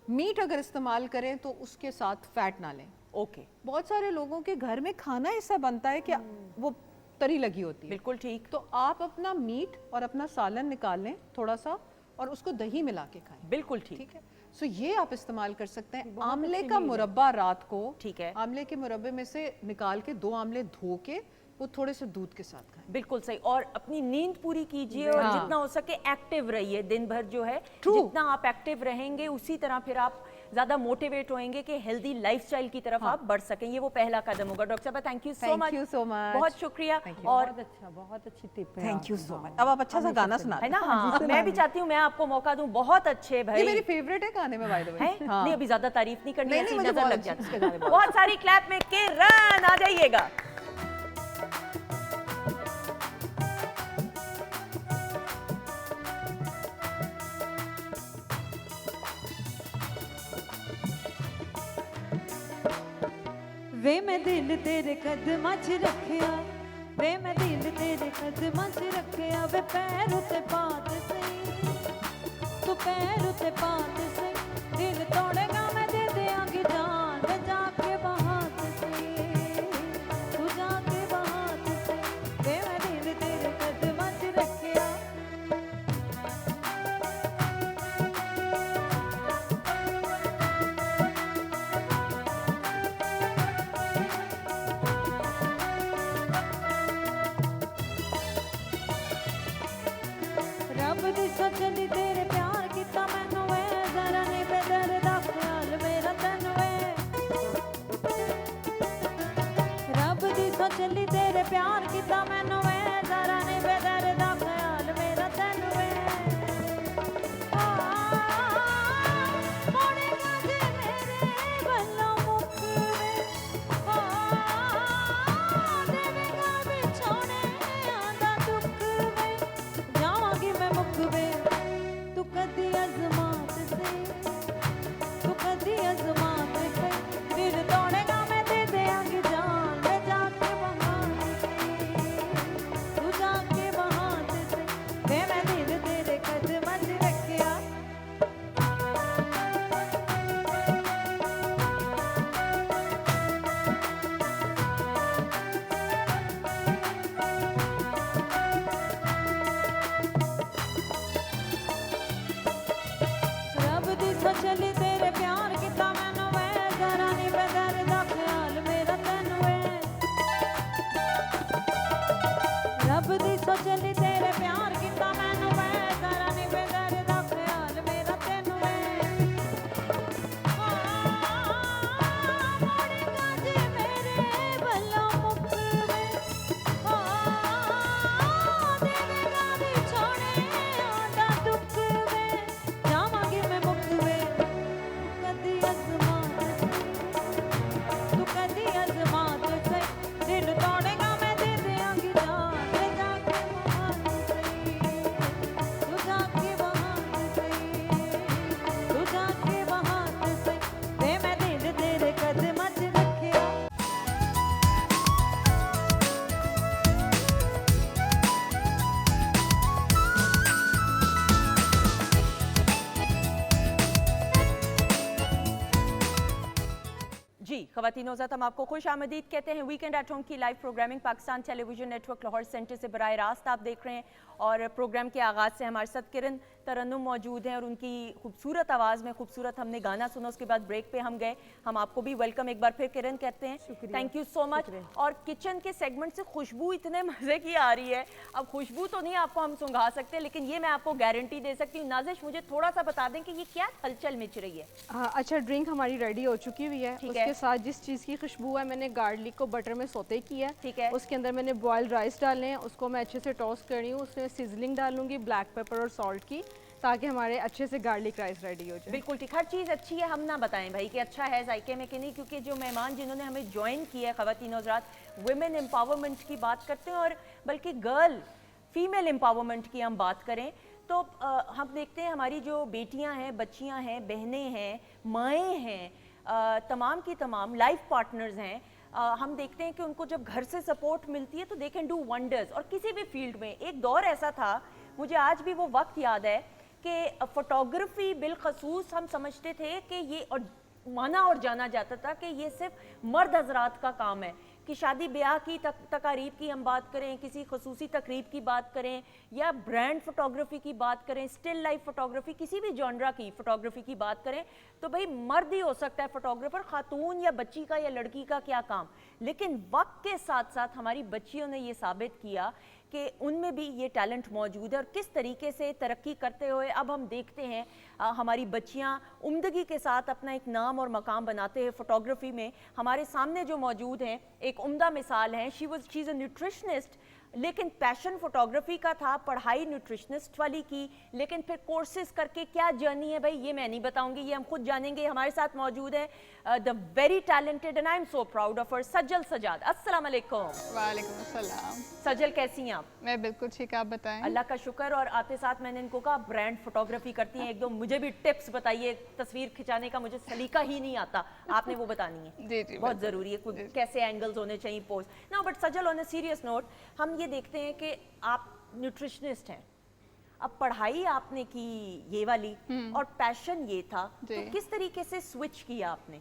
मीट अगर इस्तेमाल करें तो उसके साथ फैट ना लें. ओके, बहुत सारे लोगों के घर में खाना ऐसा बनता है कि वो तरी लगी होती है. बिल्कुल ठीक. तो आप अपना मीट और अपना सालन निकाल लें थोड़ा सा, और उसको दही मिला के खाएं. बिल्कुल ठीक. ठीक है. सो ये आप इस्तेमाल कर सकते हैं. आमले का मुरब्बा रात को, ठीक है, आमले के मुरब्बे में से निकाल के 2 आमले धो के वो थोड़े से दूध के साथ खाएं. बिल्कुल सही. और अपनी नींद पूरी कीजिए, और हाँ, जितना हो सके एक्टिव रहिए दिन भर. जो है True. जितना आप एक्टिव रहेंगे उसी तरह फिर आप ज्यादा मोटिवेट होंगे कि हेल्दी लाइफस्टाइल की तरफ आप बढ़ सकें. ये वो पहला कदम होगा. डॉक्टर साहब, thank you so much. Thank you so much. बहुत शुक्रिया. और बहुत अच्छा, बहुत अच्छी टिप है. Thank you so much. अब आप अच्छा सा गाना सुना है ना. हाँ, मैं भी चाहती हूँ मैं आपको मौका दूं. बहुत अच्छे भाई. ये मेरी फेवरेट है गाने में, बाय द वे. है? नहीं, अभी ज्यादा तारीफ नहीं करनी, नहीं, ऐसी मुझे नजर बहुत लग अच्छे जाती उसके गाने बहुत बहुत सारी क्लैप में किरण आ जाइएगा. वे मैं दिल तेरे कदमां च रखिया, वे मैं दिल तेरे कदमां च रखिया, वे पैर उते पात सही, तू पैर उते पात सही, दिल तोड़ेगा मैं दे देंगी जान, वे जाके बात सही, ख़वातीन नौज़ात, हम आपको खुश आमदीद कहते हैं। वीकेंड एट होम की live programming Pakistan television network Lahore centre से बराह रास्त आप देख रहे हैं और प्रोग्राम के आगाज़ से हमारे साथ किरण तरन्नुम मौजूद हैं और उनकी खूबसूरत आवाज़ में खूबसूरत हमने गाना सुना, उसके बाद ब्रेक पे हम गए। हम आपको भी वेलकम एक बार फिर किरण कहते हैं, थैंक यू सो मच। और किचन के सेगमेंट से खुशबू इतने मज़े की आ रही है, अब खुशबू तो नहीं आपको हम सुंघा सकते, लेकिन ये मैं आपको गारंटी दे सकती हूँ। नाजिश मुझे थोड़ा सा बता दें कि ये क्या हलचल मच रही है? हाँ, अच्छा, ड्रिंक हमारी रेडी हो चुकी हुई है। ठीक है। उसके साथ जिस चीज़ की खुशबू है, मैंने गार्लिक को बटर में सोते किया है। ठीक है। उसके अंदर मैंने बॉइल्ड राइस डाले हैं, उसको मैं अच्छे से टॉस कर रही हूँ। उसमें सिजलिंग डालूंगी ब्लैक पेपर और सॉल्ट की, ताकि हमारे अच्छे से गार्लिक राइस रेडी हो जाए। बिल्कुल ठीक, हर चीज़ अच्छी है, हम ना बताएं भाई कि अच्छा है जायके में कि नहीं, क्योंकि जो मेहमान जिन्होंने हमें ज्वाइन किया है, ख़वातीन हज़रात, वुमेन एम्पावरमेंट की बात करते हैं और बल्कि गर्ल फीमेल एम्पावरमेंट की हम बात करें तो हम देखते हैं हमारी जो बेटियां हैं, बच्चियां हैं, बहनें हैं, माएँ हैं, तमाम की तमाम लाइफ पार्टनर्स हैं, हम देखते हैं कि उनको जब घर से सपोर्ट मिलती है तो दे कैन डू वंडर्स। और किसी भी फील्ड में एक दौर ऐसा था, मुझे आज भी वो वक्त याद है कि फ़ोटोग्राफ़ी बिलखसूस हम समझते थे कि ये, और माना और जाना जाता था कि ये सिर्फ मर्द हजरात का काम है, कि शादी ब्याह की तकारीब की हम बात करें, किसी खसूसी तकरीब की बात करें या ब्रांड फ़ोटोग्राफ़ी की बात करें, स्टिल लाइफ फ़ोटोग्राफ़ी, किसी भी जॉनरा की फ़ोटोग्राफ़ी की बात करें तो भाई मर्द ही हो सकता है फ़ोटोग्राफ़र, खातून या बच्ची का या लड़की का क्या काम। लेकिन वक्त के साथ साथ हमारी बच्चियों ने ये साबित किया कि उनमें भी ये टैलेंट मौजूद है और किस तरीके से तरक्की करते हुए अब हम देखते हैं हमारी बच्चियां उम्दगी के साथ अपना एक नाम और मकाम बनाते हैं फ़ोटोग्राफ़ी में। हमारे सामने जो मौजूद हैं एक उम्दा मिसाल है, शी इज़ अ न्यूट्रिशनिस्ट, लेकिन पैशन फ़ोटोग्राफ़ी का था, पढ़ाई न्यूट्रिशनिस्ट वाली की, लेकिन फिर कोर्सेज़ करके क्या जर्नी है भाई ये मैं नहीं बताऊंगी, ये हम खुद जानेंगे। हमारे साथ मौजूद है the very talented and I am so proud of her, Sajal Sajjad. अस्सलाम वालेकुम। वालेकुम अस्सलाम। सजल कैसी हैं आप? मैं बिल्कुल ठीक, आप बताएं। अल्लाह का शुक्र। और आते साथ मैंने इनको कहा ब्रांड फोटोग्राफी करती हैं, एक दो मुझे भी टिप्स बताइए, तस्वीर खिंचाने का मुझे सलीका ही नहीं आता, आपने वो बतानी है। जी जी, बहुत ज़रूरी है, कैसे एंगल्स होने चाहिए, पोज ना। But Sajal, on a serious note, हम ये देखते हैं कि आप न्यूट्रिशनिस्ट हैं, अब पढ़ाई आपने की ये वाली और पैशन ये था, तो किस तरीके से स्विच किया आपने?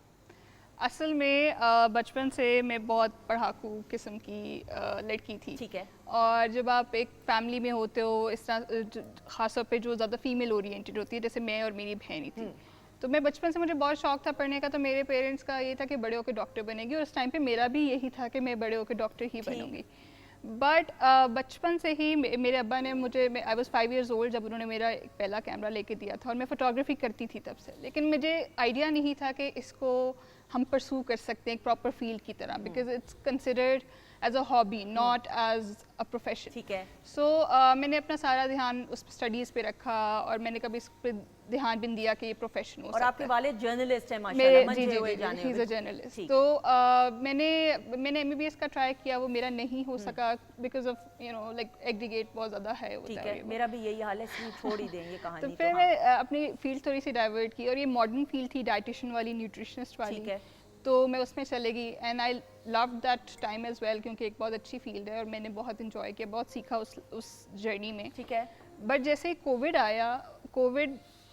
असल में बचपन से मैं बहुत पढ़ाकू किस्म की लड़की थी। ठीक है। और जब आप एक फैमिली में होते हो, इस तरह ख़ासतौर पे जो ज़्यादा फीमेल ओरिएंटेड होती है, जैसे मैं और मेरी बहन ही थी, तो मैं बचपन से, मुझे बहुत शौक था पढ़ने का, तो मेरे पेरेंट्स का ये था कि बड़े होकर डॉक्टर बनेगी, और उस टाइम पे मेरा भी यही था कि मैं बड़े होकर डॉक्टर ही बनूंगी। बट बचपन से ही मेरे अब्बा ने मुझे, आई वॉज 5 years old जब उन्होंने मेरा पहला कैमरा लेके दिया था, और मैं फ़ोटोग्राफी करती थी तब से, लेकिन मुझे आइडिया नहीं था कि इसको हम परसू कर सकते हैं एक प्रॉपर फील्ड की तरह, because it's considered as a hobby, not as a profession. ठीक है। सो मैंने अपना सारा ध्यान उस स्टडीज़ पे रखा, और मैंने कभी इस पे ध्यान भी नहीं दिया कि ये प्रोफेशन हो और सकता आपके है। वालिद जर्नलिस्ट हैं माशाल्लाह, जी मंजे जी हुए जी, जाने ही इज़ हुए। A journalist. ठीक। तो मैंने MBBS का ट्राई किया, वो मेरा नहीं हो सका बिकॉज ऑफ लाइक एग्रीगेट बहुत ज़्यादा है होता ठीक है है, मेरा भी यही हाल है, इसलिए छोड़ ही दें ये कहानी। तो फिर मैं अपनी फील्ड थोड़ी सी डाइवर्ट की, और ये मॉडर्न फील्ड थी, डाइटिशियन वाली, न्यूट्रिशनिस्ट वाली। ठीक है। तो मैं उसमें चले गई, and I love that time as well, क्योंकि एक बहुत अच्छी फील्ड है और मैंने बहुत इंजॉय किया, बहुत सीखा उस जर्नी में। ठीक है। बट जैसे ही कोविड आया,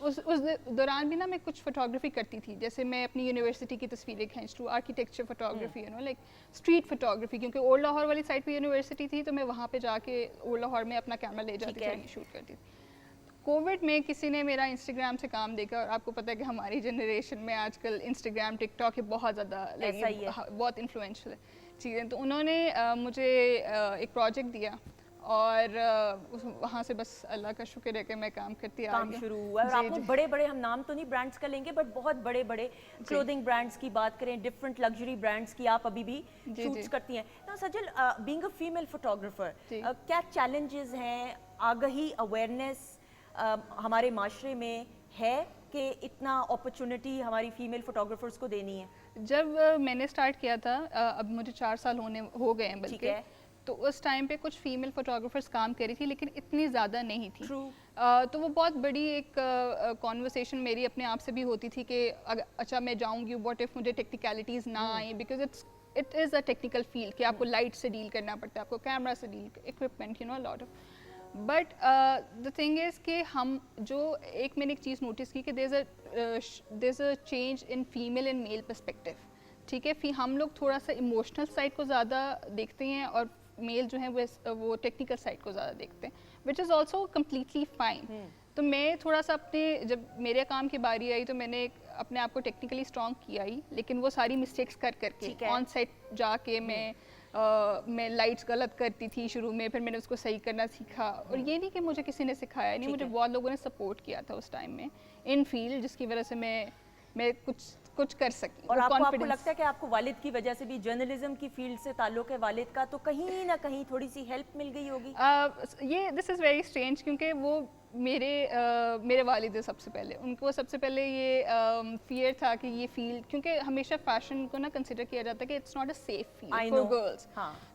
उस दौरान भी ना मैं कुछ फोटोग्राफी करती थी, जैसे मैं अपनी यूनिवर्सिटी की तस्वीरें खींच लूँ, architecture photography, like street photography, क्योंकि ओल्ड लाहौर वाली साइड पे यूनिवर्सिटी थी, तो मैं वहाँ पे जाके ओल्ड लाहौर में अपना कैमरा ले जाती थी, शूट करती थी। कोविड में किसी ने मेरा इंस्टाग्राम से काम देखा, और आपको पता है कि हमारी जनरेशन में आजकल इंस्टाग्राम, टिकटॉक ये बहुत ज़्यादा बहुत इन्फ्लुएंशियल चीज़ें, तो उन्होंने मुझे एक प्रोजेक्ट दिया, और वहाँ से बस अल्लाह का शुक्र है कि मैं काम करती आ रही हूँ। काम शुरू हुआ है, और आपको बड़े बड़े, हम नाम तो नहीं ब्रांड्स का लेंगे, बट बहुत बड़े बड़े क्लोथिंग ब्रांड्स की बात करें, डिफरेंट लग्जरी ब्रांड्स की आप अभी भी शूट्स करती हैं ना। सजल, बीइंग अ फीमेल फोटोग्राफर, क्या चैलेंजेस हैं, आगाही, अवेयरनेस हमारे माशरे में है कि इतना अपॉर्चुनिटी हमारी फीमेल फोटोग्राफर्स को देनी है? जब मैंने स्टार्ट किया था, अब मुझे 4 साल हो गए हैं बल्कि, तो उस टाइम पे कुछ फीमेल फोटोग्राफर्स काम करी थी, लेकिन इतनी ज़्यादा नहीं थी। तो वो बहुत बड़ी एक कॉन्वर्सेशन मेरी अपने आप से भी होती थी कि अच्छा मैं जाऊंगी, व्हाट इफ मुझे टेक्निकलिटीज़ ना आए, because it is a technical field कि आपको लाइट से डील करना पड़ता है, आपको कैमरा से deal, equipment, lot of. But the thing is कि हम जो मैंने एक चीज़ नोटिस की कि there is a change in female and male perspective, ठीक है, फिर हम लोग थोड़ा सा इमोशनल साइड को ज़्यादा देखते हैं और मेल जो है वो टेक्निकल साइड को ज़्यादा देखते हैं, which is also completely fine. तो मैं थोड़ा सा अपने, जब मेरे काम की बारी आई तो मैंने अपने आप को टेक्निकली स्ट्रॉन्ग किया ही, लेकिन वो सारी मिस्टेक्स करके ऑन सेट जाके मैं लाइट्स गलत करती थी शुरू में, फिर मैंने उसको सही करना सीखा। और ये नहीं कि मुझे किसी ने सिखाया नहीं, मुझे बहुत लोगों ने सपोर्ट किया था उस टाइम में इन फील्ड, जिसकी वजह से मैं कुछ कर सकी। और आपको लगता है कि आपको वालिद की वजह से भी, जर्नलिज्म की फील्ड से ताल्लुक है वालिद का, तो कहीं ना कहीं थोड़ी सी हेल्प मिल गई होगी? ये दिस इज़ वेरी स्ट्रेंज, क्योंकि वो मेरे वालिद है सबसे पहले, उनको सबसे पहले ये फियर था कि ये फील्ड, क्योंकि हमेशा फैशन को ना कंसिडर किया जाता है कि it's not a safe field for girls.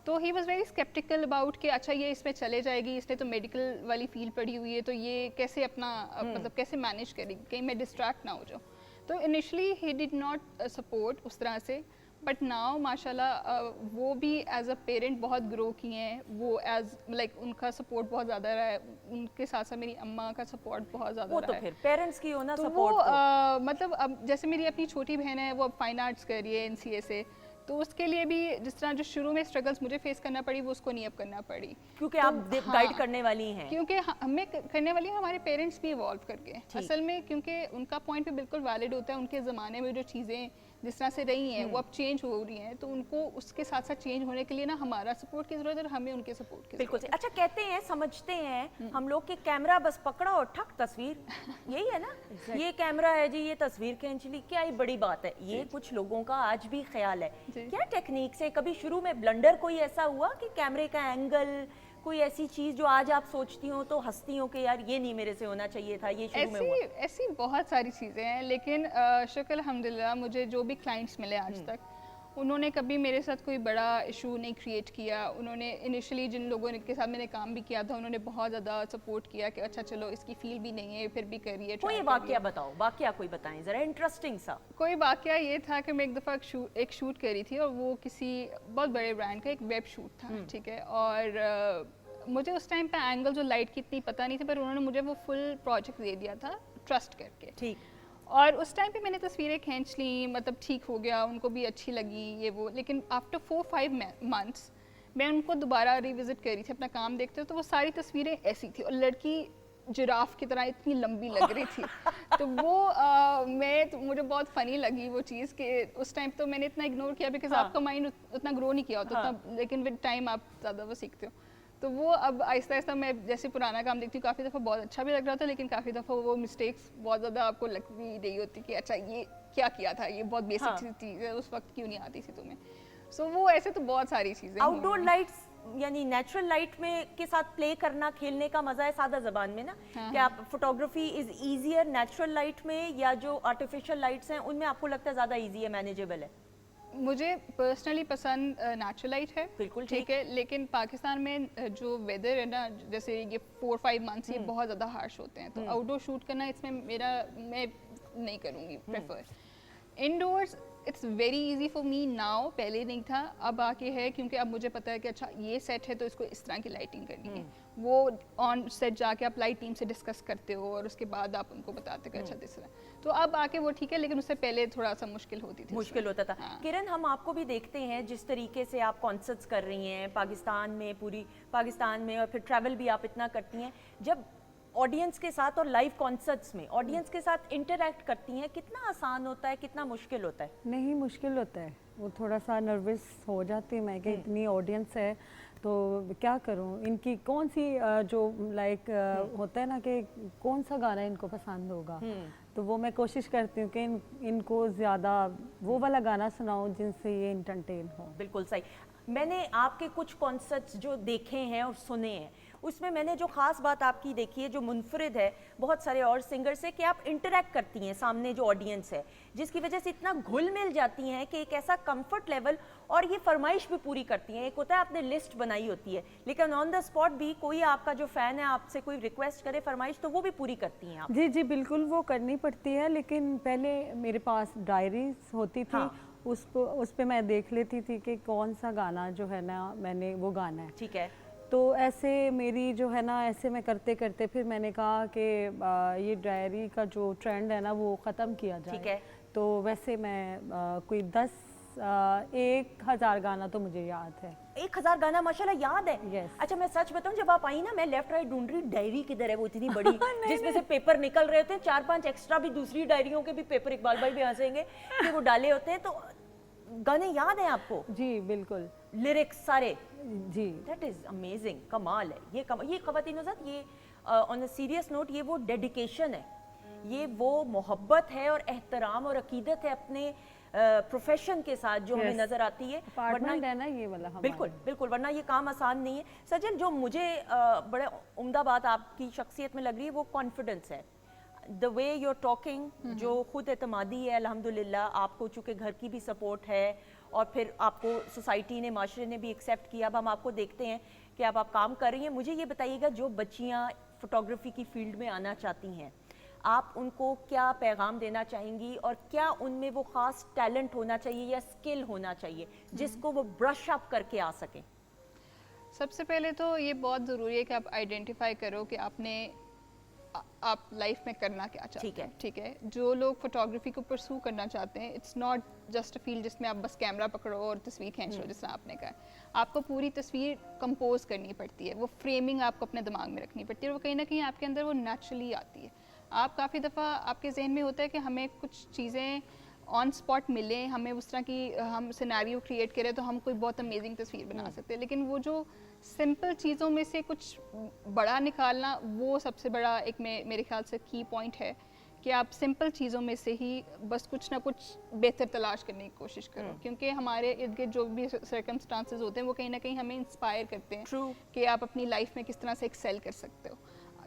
तो he was very sceptical about कि अच्छा ये इसमें चले जाएगी, इसने तो मेडिकल वाली फील्ड पढ़ी हुई है, तो ये कैसे अपना मतलब कैसे मैनेज करेगी, कहीं मैं डिस्ट्रैक्ट ना हो जाऊँ। तो initially he did not support उस तरह से, बट नाउ माशाल्लाह वो भी एज अ पेरेंट बहुत ग्रो किए हैं, वो एज लाइक उनका सपोर्ट बहुत ज़्यादा रहा है, उनके साथ साथ मेरी अम्मा का सपोर्ट बहुत ज़्यादा रहा है। तो फिर पेरेंट्स की हो ना तो सपोर्ट, वो मतलब अब जैसे मेरी अपनी छोटी बहन है, वो अब फाइन आर्ट्स कर रही है NCA से, तो उसके लिए भी जिस तरह जो शुरू में स्ट्रगल्स मुझे फेस करना पड़ी, वो उसको नहीं अब करना पड़ी, क्योंकि आप गाइड करने वाली हैं। क्योंकि हमें करने वाली हमारे पेरेंट्स भी इवॉल्व करके असल में, क्योंकि उनका पॉइंट भी बिल्कुल वैलिड होता है। उनके ज़माने में जो चीज़ें जिस तरह से रही हैं वो अब चेंज हो रही हैं, तो उनको उसके साथ साथ चेंज होने के लिए ना हमारा सपोर्ट की ज़रूरत है और हमें उनके सपोर्ट की बिल्कुल। ज़रूरत है। अच्छा, कहते हैं, समझते हैं हम लोग कि कैमरा बस पकड़ा और ठक तस्वीर, यही है ना? ये कैमरा है जी, ये तस्वीर खींच ली, क्या ही बड़ी बात है। ये कुछ लोगों का आज भी ख्याल है। क्या टेक्निक से कभी शुरू में ब्लंडर कोई ऐसा हुआ कि कैमरे का एंगल, कोई ऐसी चीज जो आज आप सोचती हो तो हंसती हो कि यार ये नहीं मेरे से होना चाहिए था, ये शुरू में हुआ? ऐसी बहुत सारी चीज़ें हैं, लेकिन शुक्र अल्हम्दुलिल्लाह मुझे जो भी क्लाइंट्स मिले आज तक, उन्होंने कभी मेरे साथ कोई बड़ा इशू नहीं क्रिएट किया। उन्होंने इनिशियली जिन लोगों के साथ मैंने काम भी किया था, उन्होंने बहुत ज़्यादा सपोर्ट किया कि अच्छा चलो इसकी फील भी नहीं है, फिर भी करिए। कोई वाकया बताओ, वाकया कोई बताएं ज़रा, इंटरेस्टिंग सा। कोई वाकया ये था कि मैं एक दफ़ा एक शूट करी थी, और वो किसी बहुत बड़े ब्रांड का एक वेब शूट था, ठीक है। और मुझे उस टाइम पे एंगल जो लाइट की इतनी पता नहीं थी, पर उन्होंने मुझे वो फुल प्रोजेक्ट दे दिया था ट्रस्ट करके, ठीक। और उस टाइम पे मैंने तस्वीरें खींच ली, मतलब ठीक हो गया, उनको भी अच्छी लगी ये वो। लेकिन आफ्टर 4-5 मंथ्स मैं उनको दोबारा रिविजिट करी थी अपना काम देखते हुए, तो वो सारी तस्वीरें ऐसी थी और लड़की जिराफ की तरह इतनी लंबी लग रही थी। तो वो मुझे बहुत फ़नी लगी वो चीज़ कि उस टाइम तो मैंने इतना इग्नोर किया, बिकॉज आपका माइंड उतना ग्रो नहीं किया होता उतना, लेकिन विद टाइम आप ज़्यादा वो सीखते हो। तो वो अब आहिस्ता आहिस्ता मैं जैसे पुराना काम देखती हूँ, काफ़ी दफ़ा बहुत अच्छा भी लग रहा था, लेकिन काफ़ी दफ़ा वो मिस्टेक्स बहुत ज़्यादा आपको लग भी रही होती कि अच्छा ये क्या किया था, ये बहुत बेसिक चीज़ है, उस वक्त क्यों नहीं आती थी तुम्हें। सो वो ऐसे तो बहुत सारी चीज़ें। आउटडोर लाइट्स यानी नेचुरल लाइट में के साथ प्ले करना, खेलने का मजा है सादा ज़बान में ना, कि आप photography is easier natural light में, या जो आर्टिफिशियल लाइट्स हैं उनमें आपको लगता है ज़्यादा ईजी है, मैनेजेबल है? मुझे पर्सनली पसंद नेचुरल लाइट है, बिल्कुल ठीक है। लेकिन पाकिस्तान में जो वेदर है ना, जैसे ये 4-5 मंथ्स ये बहुत ज़्यादा हार्श होते हैं, तो आउटडोर शूट करना इसमें मैं नहीं करूँगी prefer. Indoors it's very easy for me now, पहले नहीं था, अब आके है, क्योंकि अब मुझे पता है कि अच्छा ये सेट है तो इसको इस तरह की लाइटिंग करनी है। वो ऑन सेट जाके आप लाइट टीम से डिस्कस करते हो और उसके बाद आप उनको बताते हो कि अच्छा दिस रहा। तो अब आके वो ठीक है, लेकिन उससे पहले थोड़ा सा मुश्किल होती थी, मुश्किल होता था। किरण, हम आपको भी देखते हैं जिस तरीके से आप कॉन्सर्ट्स कर रही हैं पाकिस्तान में, पूरी पाकिस्तान में, और फिर ट्रैवल भी आप इतना करती हैं, जब ऑडियंस के साथ और लाइव कॉन्सर्ट्स में ऑडियंस के साथ इंटरैक्ट करती हैं, कितना आसान होता है, कितना मुश्किल होता है? नहीं, मुश्किल होता है, वो थोड़ा सा नर्वस हो जाती हूँ मैं कि इतनी ऑडियंस है तो क्या करूँ, इनकी कौन सी जो लाइक होता है ना कि कौन सा गाना इनको पसंद होगा, तो वो मैं कोशिश करती हूँ कि इनको ज़्यादा वो वाला गाना सुनाऊँ जिनसे ये इंटरटेन हो। बिल्कुल सही। मैंने आपके कुछ कॉन्सर्ट्स जो देखे हैं और सुने हैं, उसमें मैंने जो ख़ास बात आपकी देखी है, जो मुनफरिद है बहुत सारे और सिंगर से, कि आप इंटरैक्ट करती हैं सामने जो ऑडियंस है, जिसकी वजह से इतना घुल मिल जाती हैं कि एक ऐसा कंफर्ट लेवल, और ये फरमाइश भी पूरी करती हैं। एक होता है आपने लिस्ट बनाई होती है, लेकिन ऑन द स्पॉट भी कोई आपका जो फ़ैन है आपसे कोई रिक्वेस्ट करे फरमाइश, तो वो भी पूरी करती हैं आप? जी जी बिल्कुल, वो करनी पड़ती है, लेकिन पहले मेरे पास डायरीज होती थी, उस पे मैं देख लेती थी कि कौन सा गाना जो है ना मैंने वो गाना है, ठीक है। तो ऐसे मेरी जो है ना, ऐसे मैं करते करते फिर मैंने कहा कि ये डायरी का जो ट्रेंड है ना वो ख़त्म किया जाए, ठीक है। तो वैसे मैं कोई 10 1000 गाना तो मुझे याद है. 1000 गाना माशाल्लाह याद है. Yes. अच्छा मैं सच बताऊं, जब आप आई ना, मैं लेफ्ट राइट ढूंढ रही, डायरी किधर है वो इतनी बड़ी जिसमें से पेपर निकल रहे होते हैं, 4-5 एक्स्ट्रा भी दूसरी डायरियों के भी पेपर, इकबाल भाई भी हंसेंगे कि वो डाले होते हैं. तो गाने याद हैं आपको? जी बिल्कुल लिरिक्स सारे? जी. दैट इज अमेजिंग, कमाल है ये ख़वातीन ज़ात. ये ऑन अ सीरियस नोट, ये वो डेडिकेशन है, ये वो मोहब्बत है और एहतराम और अकीदत है अपने प्रोफेशन के साथ जो हमें नज़र आती है. अपार्टमेंट है ना ये वाला हमारा. बिल्कुल बिल्कुल, वरना ये काम आसान नहीं है. सजल, जो मुझे बड़े उम्दा बात आपकी शख्सियत में लग रही है वो कॉन्फिडेंस है. द वे यूर टॉकिंग, जो खुद एतमादी है अल्हम्दुलिल्लाह. आपको चूँकि घर की भी सपोर्ट है और फिर आपको सोसाइटी ने, माशरे ने भी एक्सेप्ट किया. अब हम आपको देखते हैं कि आप काम कर रही हैं. मुझे ये बताइएगा, जो बच्चियाँ फोटोग्राफी की फील्ड में आना चाहती हैं, आप उनको क्या पैगाम देना चाहेंगी और क्या उनमें वो ख़ास टैलेंट होना चाहिए या स्किल होना चाहिए जिसको वो ब्रश अप करके आ सकें? सबसे पहले तो ये बहुत ज़रूरी है कि आप आइडेंटिफाई करो कि आप लाइफ में करना क्या चाहते हैं. ठीक है. जो लोग फोटोग्राफी को परसू करना चाहते हैं, it's not just a field जिसमें आप बस कैमरा पकड़ो और तस्वीर खींच लो, जिस आपने कहा. आपको पूरी तस्वीर कंपोज करनी पड़ती है, वो फ्रेमिंग आपको अपने दिमाग में रखनी पड़ती है, और वो कहीं ना कहीं आपके अंदर वो नेचुरली आती है. आप काफ़ी दफ़ा आपके जहन में होता है कि हमें कुछ चीज़ें ऑन स्पॉट मिले, हमें उस तरह की हम सिनेरियो क्रिएट करें तो हम कोई बहुत अमेजिंग तस्वीर बना सकते हैं. लेकिन वो जो सिंपल चीज़ों में से कुछ बड़ा निकालना, वो सबसे बड़ा एक मेरे ख्याल से की पॉइंट है कि आप सिंपल चीज़ों में से ही बस कुछ ना कुछ बेहतर तलाश करने की कोशिश करो. क्योंकि हमारे इर्द गिर्द जो भी सर्कमस्टांसेस होते हैं वो कहीं ना कहीं हमें इंस्पायर करते हैं. True. कि आप अपनी लाइफ में किस तरह से एक्सेल कर सकते हो.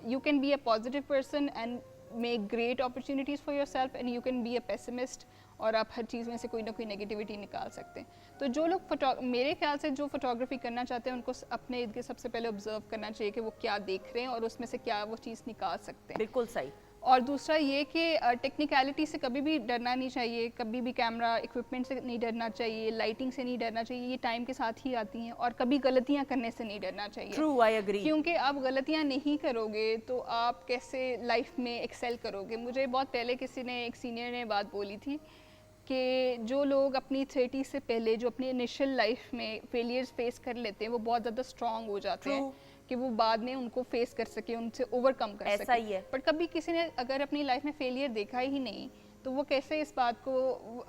You can be a positive person and make great opportunities for yourself and you can be a pessimist, और आप हर चीज़ में से कोई ना कोई नेगेटिविटी निकाल सकते हैं. तो जो लोग मेरे ख्याल से जो फोटोग्राफी करना चाहते हैं, उनको अपने इर्द गिर्द सबसे पहले ऑब्जर्व करना चाहिए कि वो क्या देख रहे हैं और उसमें से क्या वो चीज़ निकाल सकते हैं. बिल्कुल सही. और दूसरा ये कि टेक्निकलिटी से कभी भी डरना नहीं चाहिए, कभी भी कैमरा इक्विपमेंट से नहीं डरना चाहिए, लाइटिंग से नहीं डरना चाहिए. ये टाइम के साथ ही आती हैं. और कभी गलतियाँ करने से नहीं डरना चाहिए. True, I agree. क्योंकि आप गलतियाँ नहीं करोगे तो आप कैसे लाइफ में एक्सेल करोगे. मुझे बहुत पहले किसी ने, एक सीनियर ने बात बोली थी कि जो लोग अपनी 30 से पहले जो अपनी इनिशियल लाइफ में फेलियर्स फेस कर लेते हैं, वो बहुत ज़्यादा स्ट्रॉन्ग हो जाते हैं कि वो बाद में उनको फेस कर सके, उनसे ओवरकम कर सके. ऐसा ही है. बट कभी किसी ने अगर अपनी लाइफ में फेलियर देखा ही नहीं, तो वो कैसे इस बात को,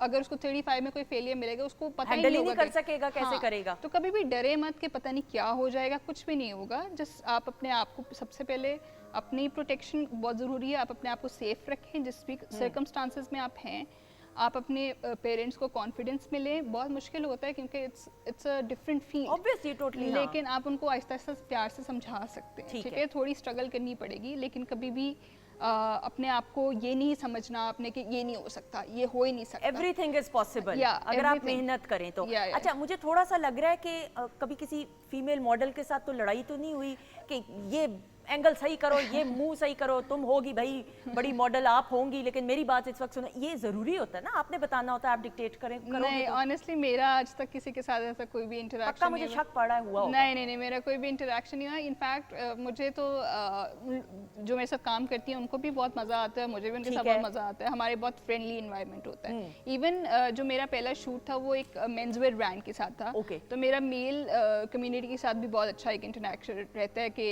अगर उसको 35 में कोई फेलियर मिलेगा, उसको पता ही नहीं होगा कर सकेगा, कैसे करेगा. तो कभी भी डरे मत कि पता नहीं क्या हो जाएगा. कुछ भी नहीं होगा. जस्ट आप अपने आप को, सबसे पहले अपनी प्रोटेक्शन बहुत ज़रूरी है. आप अपने आप को सेफ रखें जिस भी सर्कमस्टांसेस में आप हैं. आप अपने पेरेंट्स को कॉन्फिडेंस मिले. बहुत मुश्किल होता है क्योंकि it's a different field, obviously, totally. लेकिन आप उनको आहिस्ता आहिस्ता प्यार से समझा सकते हैं. ठीक है. थोड़ी स्ट्रगल करनी पड़ेगी, लेकिन कभी भी अपने आप को ये नहीं समझना आपने कि ये नहीं हो सकता, ये हो ही नहीं सकता. एवरीथिंग इज पॉसिबल अगर आप मेहनत करें तो. अच्छा, मुझे थोड़ा सा लग रहा है कि कभी किसी फीमेल मॉडल के साथ तो लड़ाई तो नहीं हुई कि ये एंगल सही करो, ये मुंह सही करो, तुम होगी भाई बड़ी मॉडल, आप होंगी, लेकिन मेरी बात इस वक्त सुनो. ये जरूरी होता है ना, आपने बताना होता है, आप डिक्टेट करें. नहीं, ऑनेस्टली मेरा आज तक किसी के साथ ऐसा कोई भी इंटरेक्शन मुझे शक पड़ा हुआ. नहीं, मेरा कोई भी इंटरेक्शन नहीं हुआ. इनफैक्ट मुझे तो जो मेरे साथ काम करती हैं उनको भी बहुत मज़ा आता है, मुझे भी उनके साथ बहुत मज़ा आता है. हमारे बहुत फ्रेंडली इन्वायरमेंट होता है. इवन जो मेरा पहला शूट था वो एक मेंस वेयर ब्रांड के साथ था. तो मेरा मेल कम्युनिटी के साथ भी बहुत अच्छा एक इंटरेक्शन रहता है कि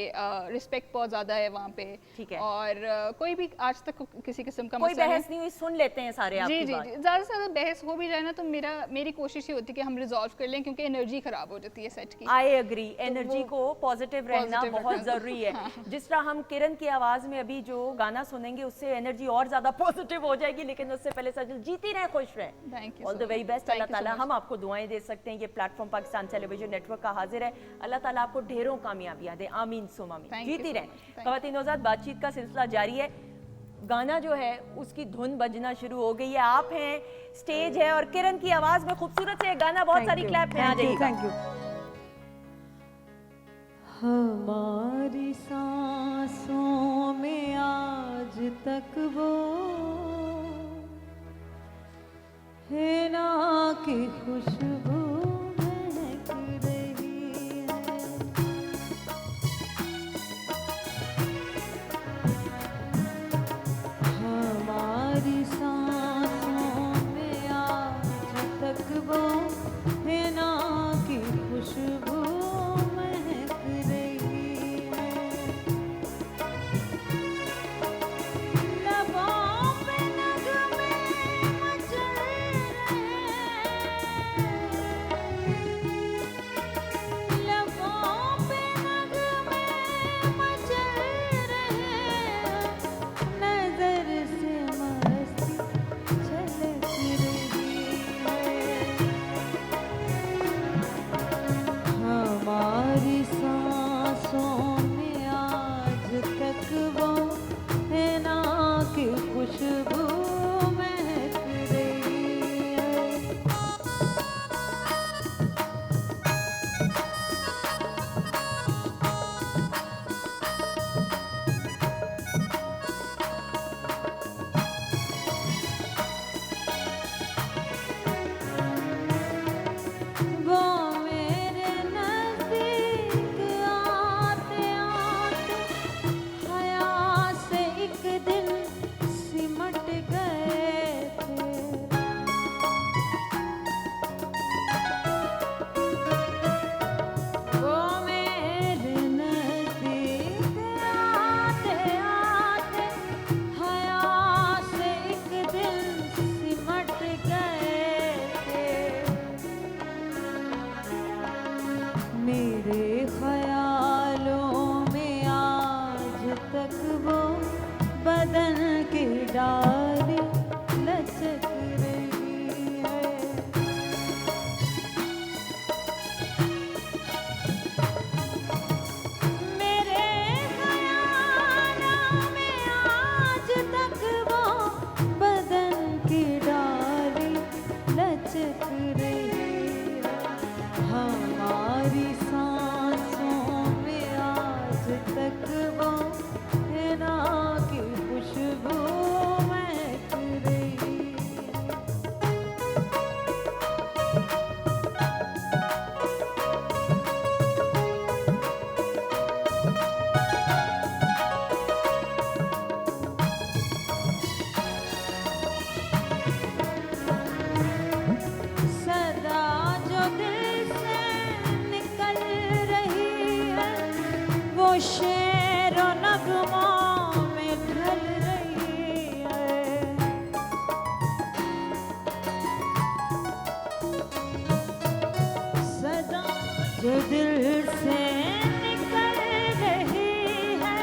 रिस्पेक्ट बहुत ज़्यादा है वहाँ पे. ठीक है. और कोई भी आज तक किसी किस्म का कोई बहस नहीं हुई, सुन लेते हैं सारे आपकी बात. जी, ज़्यादा से ज़्यादा बहस हो भी जाए ना तो मेरी कोशिश ये होती है कि हम रिजॉल्व कर लें, क्योंकि एनर्जी खराब हो जाती है सेट की. I agree. एनर्जी को पॉजिटिव रहना बहुत ज़रूरी है. जिस तरह हम किरण की आवाज़ में अभी जो गाना सुनेंगे उससे एनर्जी और ज़्यादा पॉजिटिव हो जाएगी. लेकिन उससे पहले सजल जीती रहे, खुश रहे. Thank you. All the very best. अल्लाह ताला हम आपको दुआएं दे सकते हैं. ये प्लेटफॉर्म पाकिस्तान टेलीविजन नेटवर्क का हाजिर है. अल्लाह ताला आपको ढेरों कामयाबियां दे. आमीन सुम आमीन. जीती रहे. ख़वातीन-ओ-ज़ात, बातचीत का सिलसिला जारी है. गाना जो है उसकी धुन बजना शुरू हो गई है. आप हैं, स्टेज है और किरण की आवाज में खूबसूरत से गाना. बहुत सारी क्लैप में आ जाइएगा. Thank you. हमारी सांसों में आज तक वो है ना की खुशबू महक रही है. हमारी सांसों में आज तक वो میرے خیالوں میں آج تک وہ بدن کی ڈالی لچک رہی ہے. میرے خیالوں میں آج تک وہ بدن کی ڈالی لچک رہی ہے. ہماری سانسوں میں آج تک وہ حنا کی خوشبو مہک رہی ہے. صدا جو دل سے نکل رہی ہے وہ شعر و نغموں میں ڈھل رہی ہے. صدا جو دل سے نکل رہی ہے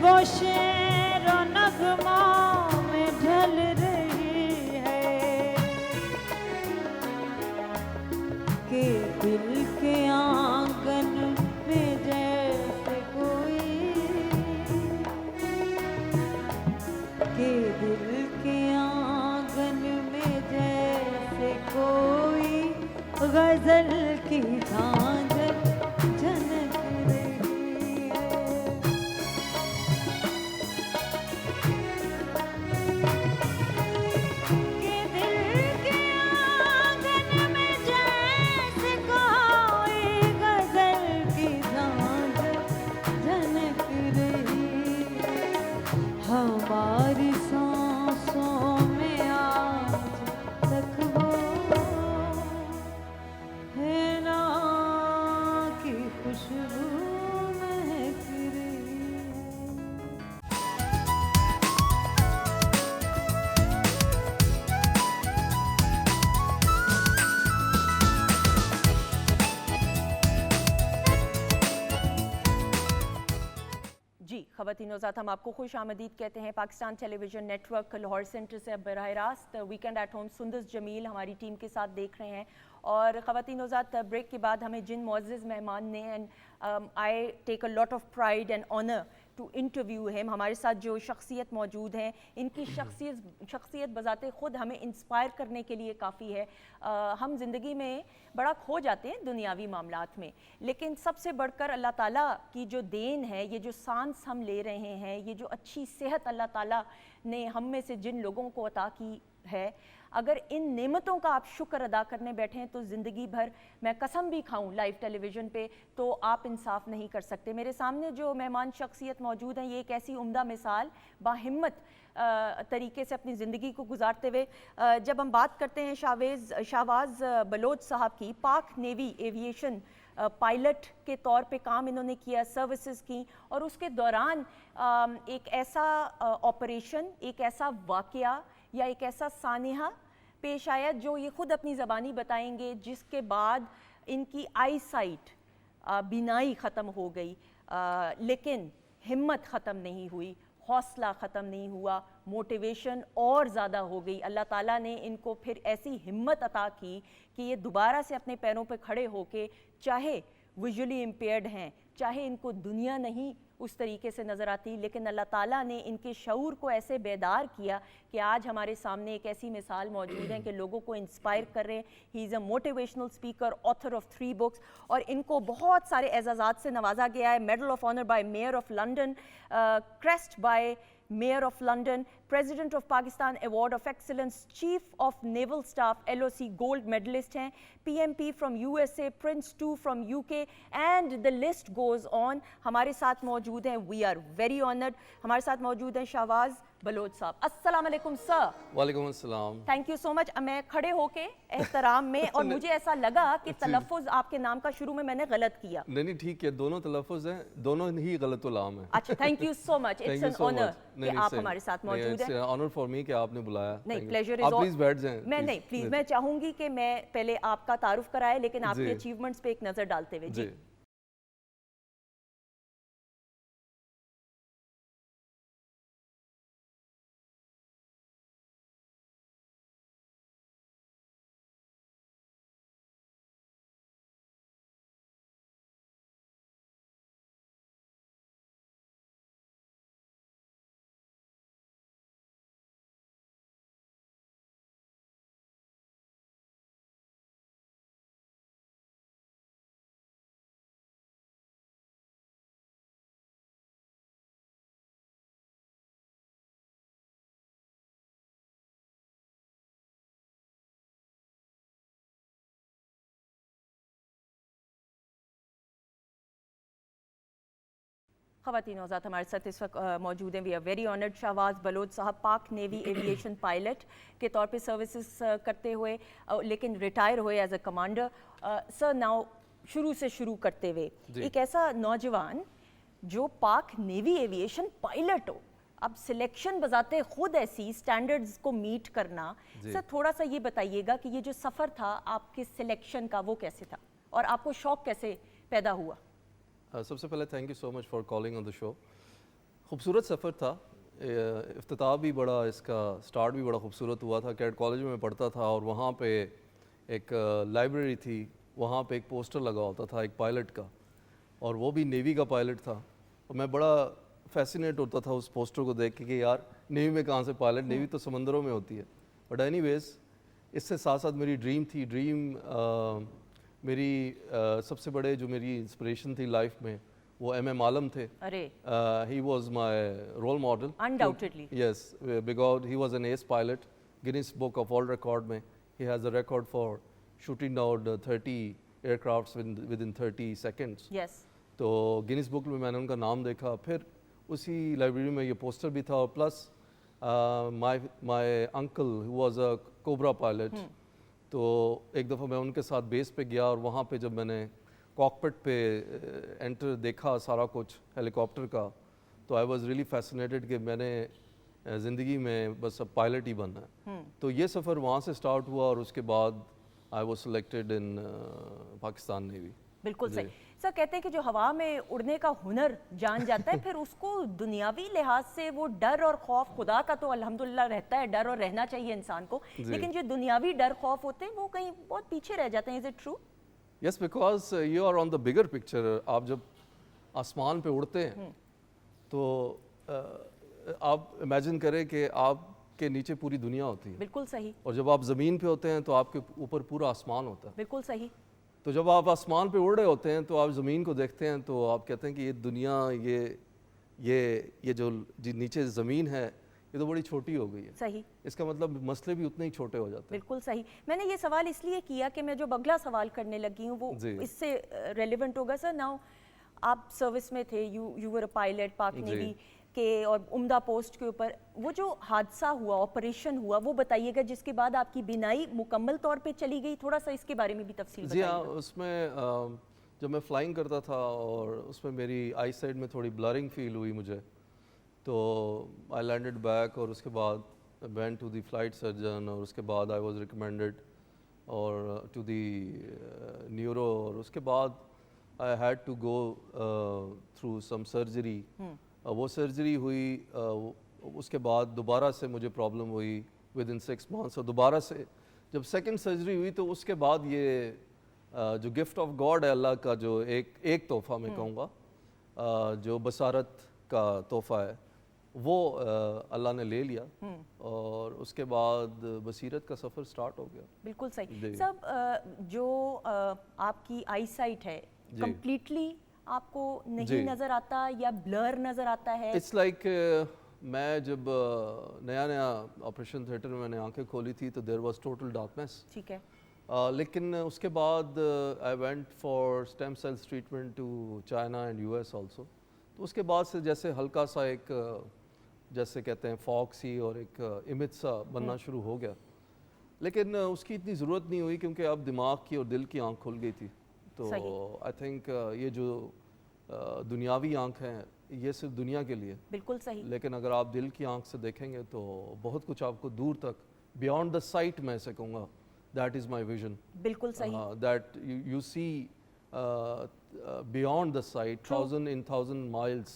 وہ شعر و نغموں میں ڈھل رہی ہے. کہ دل کے آنگن میں جیسے کوئی کہ دل کے آنگن میں جیسے کوئی غزل کی جھانجھر جھنک رہی ہے. کہ دل کے آنگن میں جیسے کوئی غزل کی جھانجھر جھنک رہی ہے. ہماری سانسوں میں آج تک وہ حنا کی خوشبو مہک رہی ہے. جی خواتین و ذات ہم آپ کو خوش آمدید کہتے ہیں. Pakistan television network Lahore centre سے اب براہ راست ویکینڈ ایٹ ہوم سندس جمیل ہماری ٹیم کے ساتھ دیکھ رہے ہیں. اور خواتین و ذات بریک کے بعد ہمیں جن معزز مہمان نے and I take a lot of pride and honour to interview him. ہمارے ساتھ جو شخصیت موجود ہیں ان کی شخصیت بذات خود ہمیں انسپائر کرنے کے لیے کافی ہے. ہم زندگی میں بڑا کھو جاتے ہیں دنیاوی معاملات میں، لیکن سب سے بڑھ کر اللہ تعالیٰ کی جو دین ہے، یہ جو سانس ہم لے رہے ہیں، یہ جو اچھی صحت اللہ تعالیٰ نے ہم میں سے جن لوگوں کو عطا کی ہے، اگر ان نعمتوں کا آپ شکر ادا کرنے بیٹھیں تو زندگی بھر میں قسم بھی کھاؤں لائیو ٹیلی ویژن پہ تو آپ انصاف نہیں کر سکتے. میرے سامنے جو مہمان شخصیت موجود ہیں یہ ایک ایسی عمدہ مثال باہمت طریقے سے اپنی زندگی کو گزارتے ہوئے. جب ہم بات کرتے ہیں شہباز بلوچ صاحب کی، پاک نیوی ایویشن پائلٹ کے طور پہ کام انہوں نے کیا، سروسز کی، اور اس کے دوران ایک ایسا آپریشن، ایک ایسا واقعہ یا ایک ایسا سانحہ پیش آیا جو یہ خود اپنی زبانی بتائیں گے، جس کے بعد ان کی آئی سائٹ، بینائی ختم ہو گئی، لیکن ہمت ختم نہیں ہوئی، حوصلہ ختم نہیں ہوا، موٹیویشن اور زیادہ ہو گئی. اللہ تعالیٰ نے ان کو پھر ایسی ہمت عطا کی کہ یہ دوبارہ سے اپنے پیروں پہ کھڑے ہو کے، چاہے ویژولی امپیئرڈ ہیں، چاہے ان کو دنیا نہیں اس طریقے سے نظر آتی، لیکن اللہ تعالیٰ نے ان کے شعور کو ایسے بیدار کیا کہ آج ہمارے سامنے ایک ایسی مثال موجود ہے کہ لوگوں کو انسپائر کر رہے ہیں. He is a motivational speaker, author of 3 books، اور ان کو بہت سارے اعزازات سے نوازا گیا ہے. Medal of honour by mayor of London, crest by mayor of London, president of Pakistan award of excellence, chief of naval staff LOC gold medalist ہیں، PMP from USA، prince 2 from UK، and the list goes on. ہمارے ساتھ موجود ہیں، we are very honoured, ہمارے ساتھ موجود ہیں شہباز بلوچ صاحب. السلام علیکم سر. وعلیکم السلام. تھینک یو سو مچ. میں کھڑے ہو کے احترام میں، اور مجھے ایسا لگا کہ تلفظ آپ کے نام کا شروع میں نے غلط کیا. نہیں ٹھیک ہے، دونوں تلفظ ہیں، دونوں ہی غلط علام ہیں. اچھا thank you so much. It's an honour کہ آپ ہمارے ساتھ موجود ہیں. آنر فار می کہ آپ نے بلایا. نہیں پلیزر آپ پلیز بیٹھ جائیں. میں چاہوں گی کہ میں پہلے آپ کا تعارف کرائے، لیکن آپ کے اچیومنٹس پہ ایک نظر ڈالتے ہوئے. جی ख़वातीन हज़रात हमारे साथ इस वक्त मौजूद हैं. We are very honoured. Shahbaz Baloch साहब पाक नेवी एविएशन पायलट के तौर पे सर्विसेज करते हुए लेकिन रिटायर हुए as a commander. Sir now शुरू से शुरू करते हुए एक ऐसा नौजवान जो पाक नेवी एविएशन पायलट हो, अब सिलेक्शन बजाते खुद ऐसी स्टैंडर्ड्स को मीट करना, सर थोड़ा सा ये बताइएगा कि ये जो सफ़र था आपके सिलेक्शन का वो कैसे था और आपको शौक कैसे पैदा हुआ? सबसे पहले thank you so much for calling on the show. खूबसूरत सफ़र था. इफ्तिताह भी बड़ा, इसका स्टार्ट भी बड़ा खूबसूरत हुआ था. कैड कॉलेज में पढ़ता था और वहाँ पे एक लाइब्रेरी थी, वहाँ पे एक पोस्टर लगा होता था एक पायलट का, और वो भी नेवी का पायलट था. और मैं बड़ा फैसिनेट होता था उस पोस्टर को देख के कि यार नेवी में कहाँ से पायलट, नेवी तो समंदरों में होती है. बट एनीवेज इससे साथ साथ मेरी ड्रीम थी. मेरी सबसे बड़े जो मेरी इंस्पिरेशन थी लाइफ में वो M.M. आलम थे. अरे he was my role model undoubtedly. Yes, because he was an ace pilot. Guinness book of world record में he has a record for shooting down 30 aircrafts within 30 seconds. Yes. तो Guinness book में मैंने उनका नाम देखा. फिर उसी library में ये पोस्टर भी था, और plus my uncle who was a cobra pilot. तो एक दफ़ा मैं उनके साथ बेस पे गया, और वहाँ पे जब मैंने कॉकपिट पे एंटर देखा सारा कुछ हेलीकॉप्टर का, तो आई वाज रियली फैसिनेटेड कि मैंने ज़िंदगी में बस अब पायलट ही बनना है. तो ये सफ़र वहाँ से स्टार्ट हुआ, और उसके बाद I was selected in Pakistan navy. बिल्कुल सही. सर कहते हैं कि जो हवा में उड़ने का हुनर जान जाता है फिर उसको दुनियावी लिहाज से वो डर और खौफ, खुदा का तो अल्हम्दुलिल्लाह रहता है डर और रहना चाहिए इंसान को, लेकिन जो दुनियावी डर खौफ होते हैं वो कहीं बहुत पीछे रह जाते हैं. Is it true? Yes, because you are on the bigger picture. आप जब आसमान पे उड़ते हैं तो आप इमेजिन करें कि आपके नीचे पूरी दुनिया होती है. बिल्कुल सही. और जब आप ज़मीन पे होते हैं तो आपके ऊपर पूरा आसमान होता है. बिल्कुल सही. तो जब आप आसमान पे उड़ रहे होते हैं तो आप ज़मीन को देखते हैं तो आप कहते हैं कि ये दुनिया, ये जो नीचे ज़मीन है ये तो बड़ी छोटी हो गई है. सही. इसका मतलब मसले भी उतने ही छोटे हो जाते हैं. बिल्कुल सही. मैंने ये सवाल इसलिए किया कि मैं जो अगला सवाल करने लगी हूँ वो इससे रेलिवेंट होगा. सर नाउ आप सर्विस में थे, यू वर अ पायलट पाक नेवी के और उम्दा पोस्ट के ऊपर. वो जो हादसा हुआ, ऑपरेशन हुआ, वो बताइएगा जिसके बाद आपकी बिनाई मुकम्मल तौर पे चली गई. थोड़ा सा इसके बारे में भी तफसील जी हाँ, बताइएगा. उसमें जब मैं फ्लाइंग करता था और उसमें मेरी आई साइड में थोड़ी ब्लरिंग फील हुई मुझे, तो आई लैंडेड बैक, और उसके बाद went to the flight surgeon, और उसके बाद आई वाज रिकमेंडेड और टू द न्यूरो, और उसके बाद I had to go through some surgery. वो सर्जरी हुई, उसके बाद दोबारा से मुझे प्रॉब्लम हुई विद इन 6 मंथ्स, और दोबारा से जब सेकंड सर्जरी हुई तो उसके बाद ये जो गिफ्ट ऑफ गॉड है अल्लाह का, जो एक तोहफ़ा मैं कहूँगा, जो बसारत का तोहफ़ा है, वो अल्लाह ने ले लिया, और उसके बाद बसीरत का सफ़र स्टार्ट हो गया. बिल्कुल सही. सब जो आपकी आई साइट है कम्प्लीटली आपको नहीं नज़र आता या ब्लर नज़र आता है? इट्स लाइक मैं जब नया ऑपरेशन थिएटर में मैंने आंखें खोली थी तो देयर वाज टोटल डार्कनेस. ठीक है. लेकिन उसके बाद I went for stem cells treatment to China and US also. तो उसके बाद से जैसे हल्का सा एक जैसे कहते हैं फॉग सी और एक इमेज सा बनना शुरू हो गया, लेकिन उसकी इतनी ज़रूरत नहीं हुई क्योंकि अब दिमाग की और दिल की आंख खुल गई थी. तो आई थिंक ये जो दुनियावी आंख है ये सिर्फ दुनिया के लिए. बिल्कुल सही. लेकिन अगर आप दिल की आंख से देखेंगे तो बहुत कुछ आपको दूर तक, बियॉन्ड द साइट मैं ऐसे कहूँगा, दैट इज़ माई विजन. बिल्कुल सही. That you see beyond the sight 1000 miles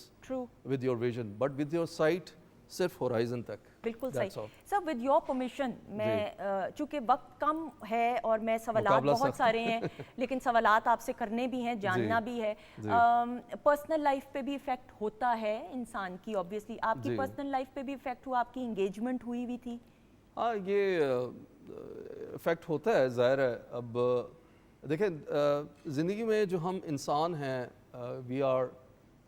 with your vision, but with your sight सिर्फ होराइजन तक. बिल्कुल सही. सर विद योर परमिशन, मैं चूँकि वक्त कम है और मैं सवालात बहुत सारे हैं लेकिन सवालात आपसे करने भी हैं, जानना भी है. पर्सनल लाइफ पे भी इफ़ेक्ट होता है इंसान की, ऑब्वियसली. आपकी पर्सनल लाइफ पे भी इफ़ेक्ट हुआ? आपकी इंगेजमेंट हुई भी थी? हाँ, ये इफ़ेक्ट होता है, ज़ाहिर है. अब देखें, ज़िंदगी में जो हम इंसान हैं, वी आर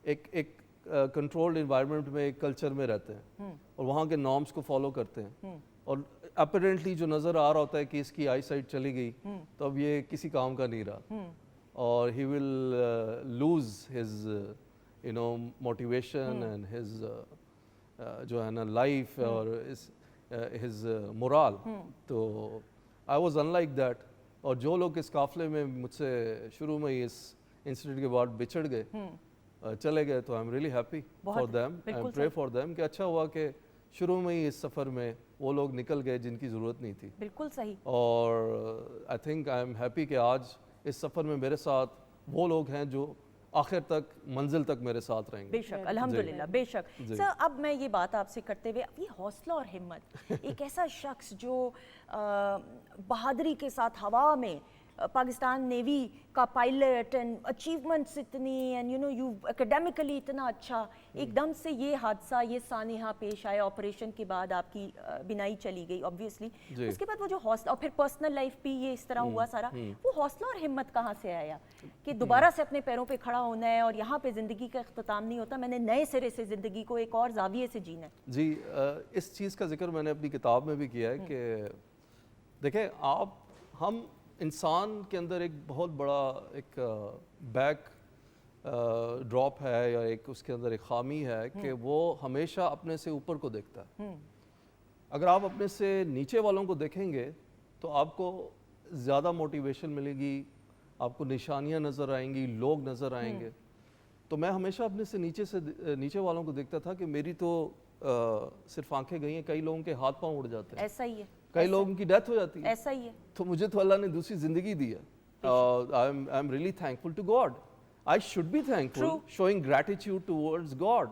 एक कंट्रोल्ड इन्वायरमेंट में, एक कल्चर में रहते हैं और वहाँ के नॉर्म्स को फॉलो करते हैं. और अपरेंटली जो नज़र आ रहा होता है कि इसकी आई साइट चली गई तो अब ये किसी काम का नहीं रहा, और he will lose you know, motivation and his جو ہے نا لائف اور his morale. تو I was unlike that. اور جو لوگ اس قافلے میں مجھ سے شروع میں ہی اس انسیڈنٹ کے بعد بچھڑ گئے چلے گئے تو آئی am really happy for them and pray for them کہ اچھا ہوا کہ شروع میں ہی اس سفر میں وہ لوگ نکل گئے جن کی ضرورت نہیں تھی. بالکل صحیح. اور آئی تھنک آئی ایم ہیپی کہ آج اس سفر میں میرے ساتھ وہ لوگ ہیں جو آخر تک منزل تک میرے ساتھ رہیں گے. بے شک الحمدللہ بے شک. سر اب میں یہ بات آپ سے کرتے ہوئے یہ حوصلہ اور ہمت ایک ایسا شخص جو بہادری کے ساتھ ہوا میں پاکستان نیوی کا پائلٹ اینڈ اچیومنٹس اتنی and you know you academically اتنا اچھا ایک دم سے یہ حادثہ یہ سانحہ پیش آیا آپریشن کے بعد آپ کی بینائی چلی گئی obviously. اس کے بعد وہ جو حوصلہ اور پھر پرسنل لائف بھی یہ اس طرح ہوا سارا وہ حوصلہ اور ہمت کہاں سے آیا کہ دوبارہ سے اپنے پیروں پہ کھڑا ہونا ہے اور یہاں پہ زندگی کا اختتام نہیں ہوتا میں نے نئے سرے سے زندگی کو ایک اور زاویے سے جینا ہے. جی اس چیز کا ذکر میں نے اپنی کتاب میں بھی کیا ہے کہ دیکھیں ہم انسان کے اندر ایک بہت بڑا ایک بیک ڈراپ ہے یا ایک اس کے اندر ایک خامی ہے کہ وہ ہمیشہ اپنے سے اوپر کو دیکھتا ہے. اگر آپ اپنے سے نیچے والوں کو دیکھیں گے تو آپ کو زیادہ موٹیویشن ملے گی, آپ کو نشانیاں نظر آئیں گی, لوگ نظر آئیں گے. تو میں ہمیشہ اپنے سے نیچے والوں کو دیکھتا تھا کہ میری تو صرف آنکھیں گئی ہیں, کئی لوگوں کے ہاتھ پاؤں اڑ جاتے ہیں, ایسا ہی ہے, کئی لوگوں کی ڈیتھ ہو جاتی ہے, ایسا ہی ہے. تو مجھے تو اللہ نے دوسری زندگی دی ہے. I am really thankful to God. I should be thankful, showing gratitude towards God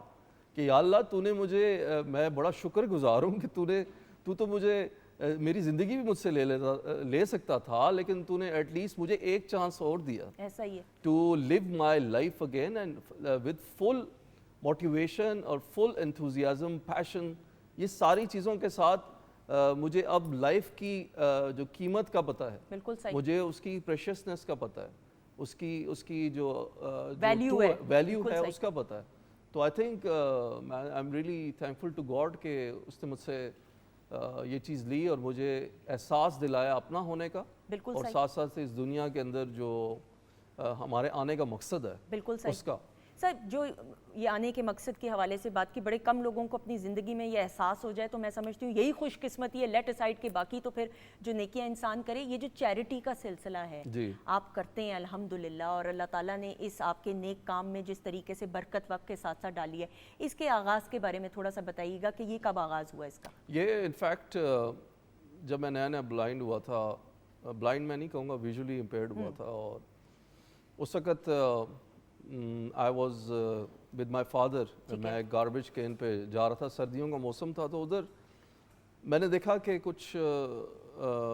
کہ یا اللہ تو نے مجھے, میں بڑا شکر گزار ہوں کہ تو تو مجھے میری زندگی بھی مجھ سے لے سکتا تھا لیکن تو نے ایٹ لیسٹ مجھے ایک چانس اور دیا. ایسا ہی ہے. To live my life again and with full motivation اور فل انتھوزیازم, پیشن, یہ ساری چیزوں کے ساتھ مجھے اب لائف کی جو قیمت کا پتہ ہے, بالکل صحیح, مجھے اس کی پریشسنس کا پتہ ہے, اس کی جو ویلیو ہے اس کا پتہ ہے. تو I think I am really thankful to God کہ اس نے مجھ سے یہ چیز لی اور مجھے احساس دلایا اپنا ہونے کا, اور ساتھ ساتھ اس دنیا کے اندر جو ہمارے آنے کا مقصد ہے بالکل اس کا. سر جو یہ آنے کے مقصد کے حوالے سے بات کی, بڑے کم لوگوں کو اپنی زندگی میں یہ احساس ہو جائے, تو میں سمجھتی ہوں یہی خوش قسمتی ہے. لیٹ اسائڈ کے باقی تو پھر جو نیکیاں انسان کرے, یہ جو چیریٹی کا سلسلہ ہے آپ کرتے ہیں الحمدللہ, اور اللہ تعالیٰ نے اس آپ کے نیک کام میں جس طریقے سے برکت وقت کے ساتھ ساتھ ڈالی ہے, اس کے آغاز کے بارے میں تھوڑا سا بتائیے گا کہ یہ کب آغاز ہوا اس کا؟ یہ انفیکٹ جب میں نیا بلائنڈ ہوا تھا, بلائنڈ میں نہیں کہوں گا, ویژولی امپیئرڈ ہوا تھا, اور اس وقت I was with my father, میں گاربیج کین پہ جا رہا تھا, سردیوں کا موسم تھا, تو ادھر میں نے دیکھا کہ کچھ,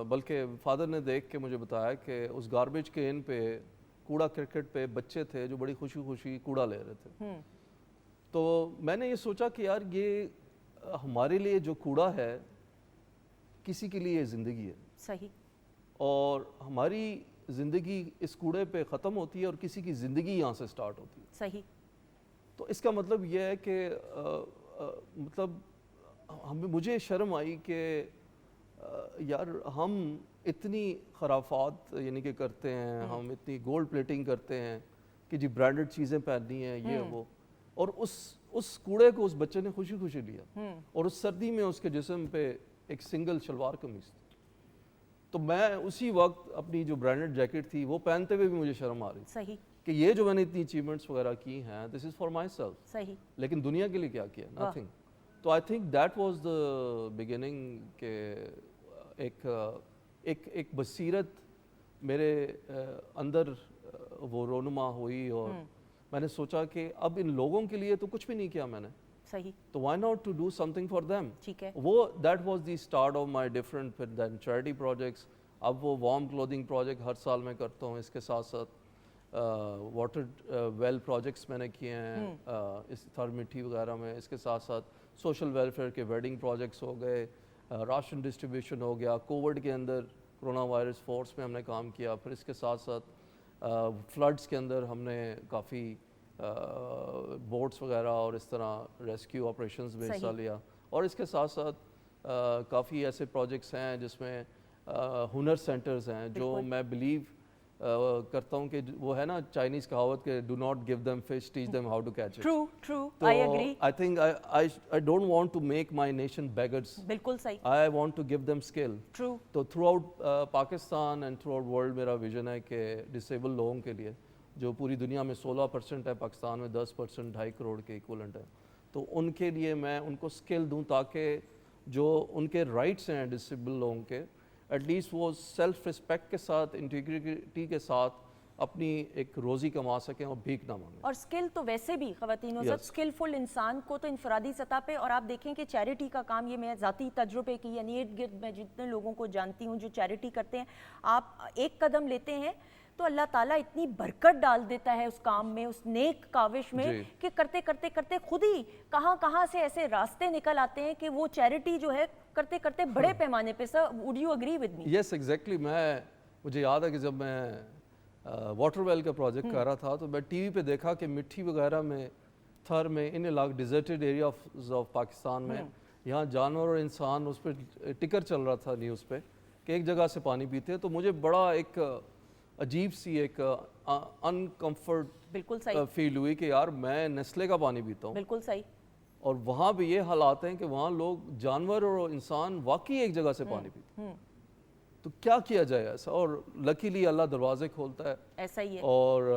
بلکہ فادر نے دیکھ کے مجھے بتایا کہ اس گاربیج کین پہ کوڑا کرکٹ پہ بچے تھے جو بڑی خوشی خوشی کوڑا لے رہے تھے. تو میں نے یہ سوچا کہ یار یہ ہمارے لیے جو کوڑا ہے کسی کے لیے زندگی ہے. صحیح. اور ہماری زندگی اس کوڑے پہ ختم ہوتی ہے اور کسی کی زندگی یہاں سے سٹارٹ ہوتی ہے. صحیح. تو اس کا مطلب یہ ہے کہ مطلب مجھے شرم آئی کہ یار ہم اتنی خرافات یعنی کہ کرتے ہیں, ہم اتنی گولڈ پلیٹنگ کرتے ہیں کہ جی برانڈڈ چیزیں پہننی ہیں یہ وہ, اور اس کوڑے کو اس بچے نے خوشی خوشی لیا, اور اس سردی میں اس کے جسم پہ ایک سنگل شلوار قمیص تھی. تو میں اسی وقت اپنی جو برانڈڈ جیکٹ تھی وہ پہنتے ہوئے بھی مجھے شرم آ رہی صحیح کہ یہ جو میں نے اتنی اچیومنٹس وغیرہ کی ہیں دس از فار مائی سیلف. صحیح. لیکن دنیا کے لیے کیا کیا, نتھنگ. تو I think that was the beginning کہ ایک بصیرت میرے اندر وہ رونما ہوئی, اور میں نے سوچا کہ اب ان لوگوں کے لیے تو کچھ بھی نہیں کیا میں نے, صحیح, تو why not to do something for them. ٹھیک ہے. وہ that was the start of my different then charity projects. اب وہ وارم کلودنگ پروجیکٹ ہر سال میں کرتا ہوں, اس کے ساتھ ساتھ واٹر ویل پروجیکٹس میں نے کیے ہیں اس تھرمیٹھی وغیرہ میں, اس کے ساتھ ساتھ سوشل ویلفیئر کے ویڈنگ پروجیکٹس ہو گئے, راشن ڈسٹریبیوشن ہو گیا, کووڈ کے اندر کرونا وائرس فورس میں ہم نے کام کیا, پھر اس کے ساتھ ساتھ فلڈس کے اندر ہم نے کافی بوٹس وغیرہ اور اس طرح ریسکیو آپریشنز میں حصہ لیا, اور اس کے ساتھ ساتھ کافی ایسے پروجیکٹس ہیں جس میں ہنر سینٹرز ہیں جو میں بلیو करता हूँ कि वो है ना चाइनीज़ कहावत के do not give them fish teach them how to catch it. True तो I agree. I think I don't want to make my nation beggars. बिल्कुल सही. I want to give them skill. True. तो throughout Pakistan and throughout world मेरा vision है कि disable लोगों के लिए, जो पूरी दुनिया में 16% है, पाकिस्तान में 10%, 2.5 करोड़ के इक्वलेंट है, तो उनके लिए मैं उनको स्किल दूं ताकि जो उनके राइट्स हैं डिसेबल लोगों के, एटलीस्ट वो सेल्फ रिस्पेक्ट के साथ, इंटीग्रिटी के साथ अपनी एक रोज़ी कमा सकें और भीख ना मांगें. और स्किल तो वैसे भी ख़वातीन सब स्किलफुल इंसान को तो इनफरादी सतह पे, और आप देखें कि चैरिटी का काम, ये मैं ज़ाती तजुर्बे की यानी इर्द गिर्द मैं जितने लोगों को जानती हूँ जो चैरिटी करते हैं, आप एक कदम लेते हैं तो अल्लाह ताला इतनी बरकत डाल देता है उस काम में, उस नेक काविश में, कि करते करते करते खुद ही कहाँ कहाँ से ऐसे रास्ते निकल आते हैं कि वो चैरिटी जो है करते करते बड़े पैमाने पे. Sir would you agree with me? Yes exactly. मुझे याद है कि जब मैं वाटर वेल का प्रोजेक्ट कर रहा था तो मैं टीवी पे देखा कि मिट्टी वगैरह में, थर में, इन इलाक डिजर्टेड एरिया ऑफ पाकिस्तान में यहाँ जानवर और इंसान उस पर टिकर चल रहा था न्यूज़ पे कि एक जगह से पानी पीते हैं. तो मुझे बड़ा एक अजीब सी एक अनकम्फर्ट बिल्कुल सही फील हुई कि यार मैं नेस्ले का पानी पीता हूँ. बिल्कुल सही. और वहाँ भी ये हालात हैं कि वहाँ लोग, जानवर और इंसान वाकई एक जगह से पानी पीते हैं. तो क्या किया जाए ऐसा? और लकीली अल्लाह दरवाजे खोलता है. ऐसा ही है. और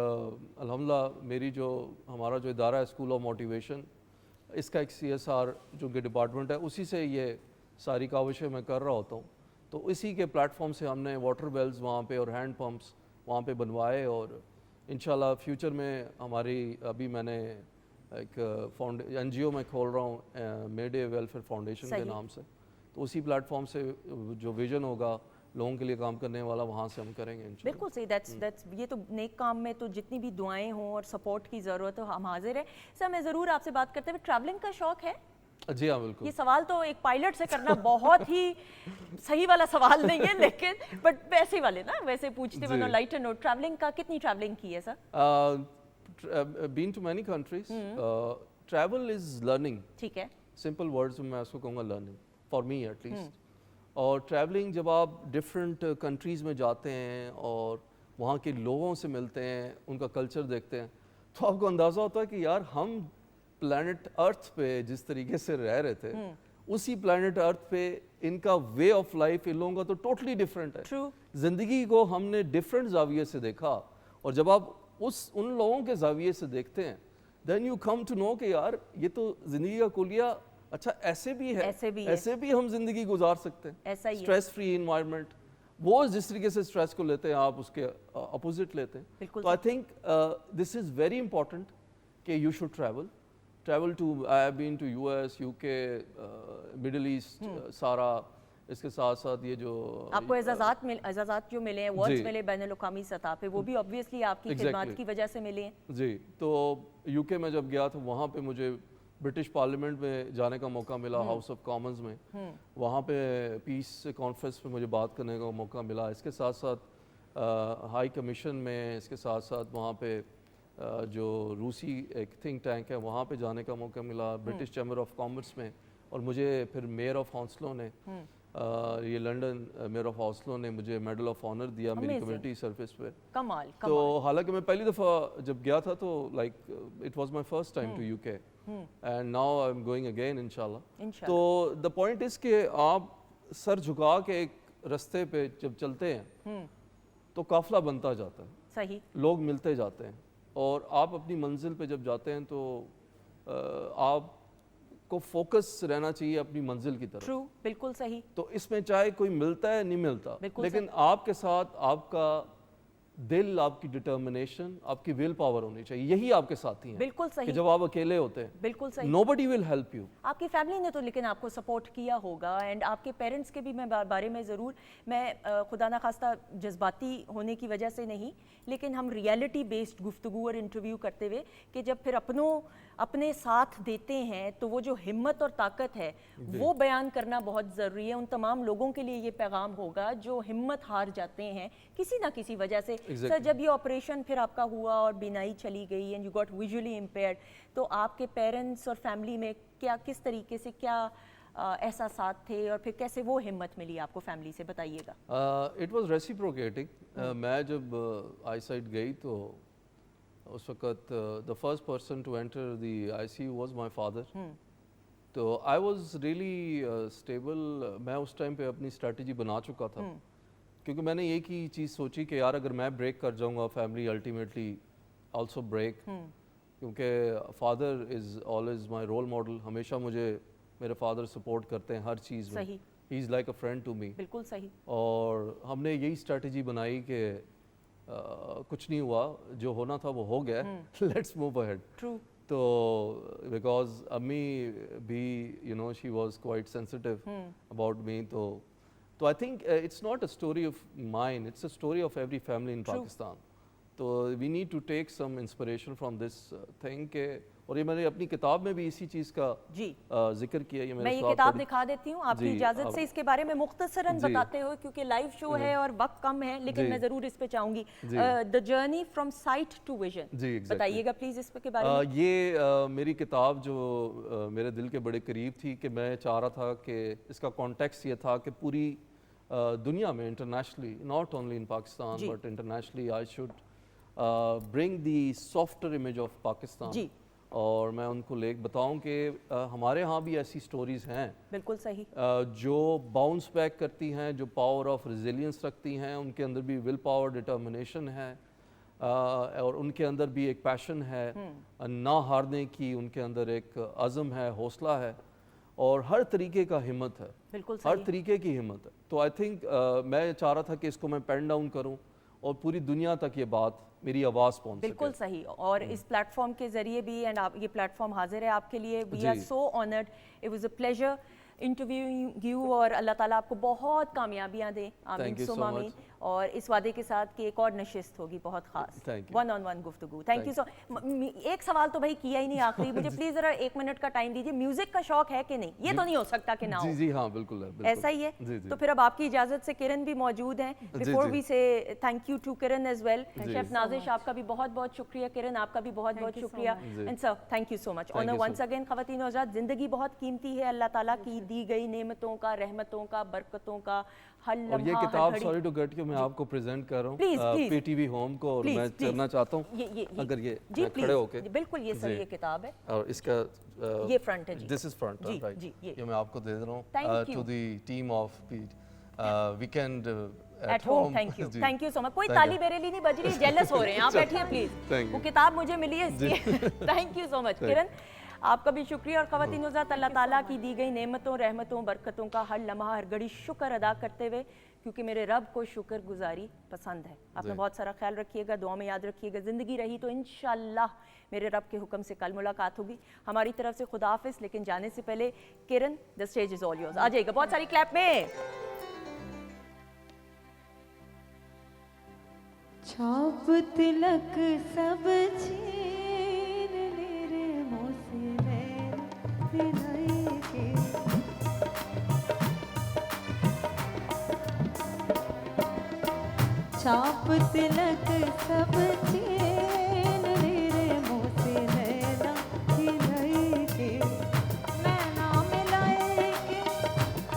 अल्हम्दुलिल्लाह मेरी जो हमारा जो इदारा है स्कूल ऑफ मोटिवेशन, इसका एक CSR जो कि डिपार्टमेंट है, उसी से ये सारी काविशें मैं कर रहा होता हूँ. तो इसी के प्लेटफॉर्म से हमने वाटर वेल्स वहाँ पे और हैंड पम्प्स वहाँ पे बनवाए, और इंशाल्लाह फ्यूचर में हमारी, अभी मैंने एक NGO में खोल रहा हूँ मेडे वेलफेयर फाउंडेशन के नाम से. तो उसी प्लेटफॉर्म से जो विजन होगा लोगों के लिए काम करने वाला, वहाँ से हम करेंगे इंशाल्लाह. बिल्कुल सही. दैट्स ये तो नेक काम में तो जितनी भी दुआएं हों और सपोर्ट की ज़रूरत हो, हम हाजिर हैं. सर मैं ज़रूर आपसे बात करते हुए, ट्रैवलिंग का शौक है? जी हाँ बिल्कुल. ये सवाल तो एक पायलट से करना बहुत ही सही वाला सवाल नहीं है, लेकिन बट वैसे वाले ना, वैसे पूछते बनो लाइटर नोट. ट्रैवलिंग का कितनी ट्रैवलिंग की है sir? Been to many countries. Travel is learning. ठीक है. सिंपल वर्ड्स में मैं उसको कहूँगा लर्निंग, फॉर मी एटलीस्ट. और ट्रैवलिंग जब आप डिफरेंट कंट्रीज़ में जाते हैं और वहाँ के लोगों से मिलते हैं, उनका कल्चर देखते हैं, तो आपको अंदाज़ा होता है कि यार हम प्लैनेट अर्थ पे जिस तरीके से रह रहे थे, उसी प्लैनेट अर्थ पे इनका वे ऑफ लाइफ इन लोगों का तो टोटली डिफरेंट है. True. ज़िंदगी को हमने डिफरेंट जाविये से देखा, और जब आप उन लोगों के जाविये से देखते हैं, then you come to know कि यार ये तो ज़िंदगी का कुलिया अच्छा ऐसे भी है, ऐसे भी हम जिंदगी गुजार सकते हैं. ऐसा ही है. स्ट्रेस फ्री इन्वायरमेंट, वो जिस तरीके से स्ट्रेस को लेते हैं आप उसके अपोजिट लेते हैं. तो I think this is very important कि you should travel to, I have been to US, UK, Middle East, सारा. इसके साथ साथ ये जो आपको एजाज़ात जो मिले हैं, अवार्ड्स मिले बैनुल-अक़वामी सतह पे, वो भी ऑब्वियसली आपकी खिदमत की वजह से मिले हैं. जी. तो UK में जब गया तो वहाँ पे मुझे ब्रिटिश पार्लियामेंट में जाने का मौका मिला, हाउस ऑफ कॉमन्स में. वहाँ पे पीस कॉन्फ्रेंस पे मुझे बात करने का मौका मिला. इसके साथ साथ हाई कमीशन में, इसके साथ साथ वहाँ पे जो रूसी एक थिंक टैंक है वहाँ पे जाने का मौका मिला, ब्रिटिश चैम्बर ऑफ कॉमर्स में. और मुझे फिर मेयर ऑफ हॉस्लो ने, ये लंदन मेयर ऑफ हॉस्लो ने मुझे मेडल ऑफ ऑनर दिया मेरी कम्युनिटी सर्विस पे. कमाल. तो हालांकि मैं पहली दफ़ा जब गया था तो like it was my first time to UK, and now I am going again इंशाल्लाह. तो द पॉइंट इज कि आप सर झुका के एक रास्ते पे जब चलते हैं तो काफिला बनता जाता है. सही. लोग मिलते जाते हैं, और आप अपनी मंजिल पे जब जाते हैं तो आप को फोकस रहना चाहिए अपनी मंजिल की तरफ. ट्रू. बिल्कुल सही. तो इसमें चाहे कोई मिलता है नहीं मिलता, लेकिन आपके साथ आपका दिल, आपकी डिटर्मिनेशन, आपकी विल पावर होनी चाहिए. यही आपके साथी हैं. बिल्कुल सही. कि जब आप अकेले होते हैं, बिल्कुल सही, नोबडी विल हेल्प यू. आपकी फैमिली ने तो लेकिन आपको सपोर्ट किया होगा, एंड आपके पेरेंट्स के भी मैं बारे में ज़रूर, मैं खुदा ना खास्ता जज्बाती होने की वजह से नहीं, लेकिन हम रियलिटी बेस्ड गुफ्तगू और इंटरव्यू करते हुए कि जब फिर अपने साथ देते हैं तो वो जो हिम्मत और ताकत है वो बयान करना बहुत ज़रूरी है. उन तमाम लोगों के लिए ये पैगाम होगा जो हिम्मत हार जाते हैं किसी ना किसी वजह से. सर जब ये ऑपरेशन फिर आपका हुआ और बीनाई चली गई and you got visually impaired, तो आपके पेरेंट्स और फैमिली में क्या, किस तरीके से क्या एहसासात थे और फिर कैसे वो हिम्मत मिली आपको फैमिली से, बताइएगा। It was reciprocating. मैं जब आईसाइट गई तो उस वक्त the first person to enter the ICU was my father. तो आई वाज रियली स्टेबल। मैं उस टाइम पे अपनी स्ट्रेटजी बना चुका था, क्योंकि मैंने एक ही चीज़ सोची कि यार अगर मैं ब्रेक कर जाऊंगा फैमिली अल्टीमेटली आल्सो ब्रेक, क्योंकि father is always my role model. हमेशा मुझे मेरे फादर सपोर्ट करते हैं हर चीज़ में। सही, he is like a friend to me. बिल्कुल सही। और हमने यही स्ट्रेटजी बनाई कि कुछ नहीं हुआ, जो होना था वो हो गया, लेट्स मूव अहेड। ट्रू। तो बिकॉज अम्मी भी you know she was quite sensitive about me. तो I think it's not a story of mine, it's a story of every family in Pakistan. तो we need to take some inspiration from this thing के, और ये मैंने अपनी किताब में भी इसी चीज़ का जी जिक्र किया। ये मैं ये किताब दिखा देती हूँ आपकी जी, इजाज़त से, इसके बारे में मुख्तसरन जी। बताते हो क्योंकि लाइव शो है और वक्त कम है, लेकिन जी। मैं ज़रूर इस पे चाहूँगी जी। The journey from sight to vision. जी, exactly। बताइएगा प्लीज़ इस पे के बारे में। ये मेरी किताब जो मेरे दिल के बड़े करीब थी, कि मैं चाह रहा था कि इसका कॉन्टेक्स्ट ये था कि पूरी दुनिया में internationally, not only in Pakistan but internationally, I should bring the softer image of Pakistan. जी। और मैं उनको बताऊं कि हमारे यहाँ भी ऐसी स्टोरीज़ हैं बिल्कुल सही। जो बाउंस बैक करती हैं, जो पावर ऑफ रेजिलियंस रखती हैं, उनके अंदर भी विल पावर, डिटर्मिनेशन है, और उनके अंदर भी एक पैशन है ना हारने की, उनके अंदर एक अज़म है, हौसला है, और हर तरीके का हिम्मत है, बिल्कुल हर सही। तरीके की हिम्मत है। तो आई थिंक मैं चाह रहा था कि इसको मैं पेन डाउन करूं और पूरी दुनिया तक ये बात, मेरी आवाज़ पहुंच बिल्कुल सके। सही। और इस प्लेटफॉर्म के ज़रिए भी, एंड आप ये प्लेटफॉर्म हाजिर है आपके लिए, वी आर जी। So honoured, it was a pleasure interviewing you, और अल्लाह ताला आपको बहुत कामयाबियाँ दें, आमीन Thank you so सुम आमीन। much। और इस वादे के साथ कि एक और नशिस्त होगी बहुत ख़ास, Thank you। 1-on-1 गुफ्तगू। थैंक यू सो। एक सवाल तो भाई किया ही नहीं आखिरी, मुझे प्लीज़ ज़रा 1 मिनट का टाइम दीजिए। म्यूज़िक का शौक है कि नहीं? ये तो नहीं हो सकता कि ना हो। जी जी हाँ, बिल्कुल है, बिल्कुल। ऐसा ही है। जी जी। तो फिर अब आपकी इजाजत से किरण भी मौजूद हैं। बिफोर जी। We say thank you to Kiran as well. जी। शेफ नाजिश आपका भी बहुत बहुत शुक्रिया, किरण आपका भी बहुत बहुत शुक्रिया, जी। And sir thank you so much. Thank honour you so once again. ख़वातीन और हज़रात, ज़िंदगी बहुत कीमती है, अल्लाह ताला की दी गई नेमतों का, रहमतों का, बरकतों का हर और ये लम्हा, हर किताब, घड़ी। सॉरी टू कट के मैं आपको प्रेजेंट कर रहा Please, हूँ please। पीटीवी होम को, और Please, मैं please। करना चाहता हूँ ये अगर ये जी मैं खड़े होके। प्लीज, बिल्कुल ये सर जी। ये किताब है, और इसका ये फ्रंट है जी। दिस इज फ्रंट, जी, राइट। जी, ये। ये मैं आपको दे रहा Thank हूँ you। To the team of weekend at home. Thank you so much. कोई Thank you। ताली बेरेली नहीं बज रही, जेलस हो रहे हैं आप, बैठिए प्लीज। Thank वो you। किताब मुझे मिली है इसलिए थैंक यू सो मच किरण, आपका भी शुक्रिया। और ख़वातीन और हज़रात, अल्लाह ताला की दी गई नेमतों, रहमतों, बरकतों का हर लम्हा, हर घड़ी शुक्र अदा करते हुए, क्योंकि मेरे रब को शुक्र गुजारी पसंद है। आपने बहुत सारा ख्याल रखिएगा, दुआ में याद रखिएगा। ज़िंदगी रही तो इंशाअल्लाह मेरे रब के हुक्म से कल मुलाकात होगी। हमारी तरफ से खुदा हाफिज़। लेकिन जाने से पहले Kiran, the stage is all yours. आ जाइएगा बहुत सारी क्लैप में। छाप तिलक सब छीन ले रे मोसे दिलाई के, छाप तिलक सब छीन ले रे मोसे नैना दिलाई के, नैना मिलाए के,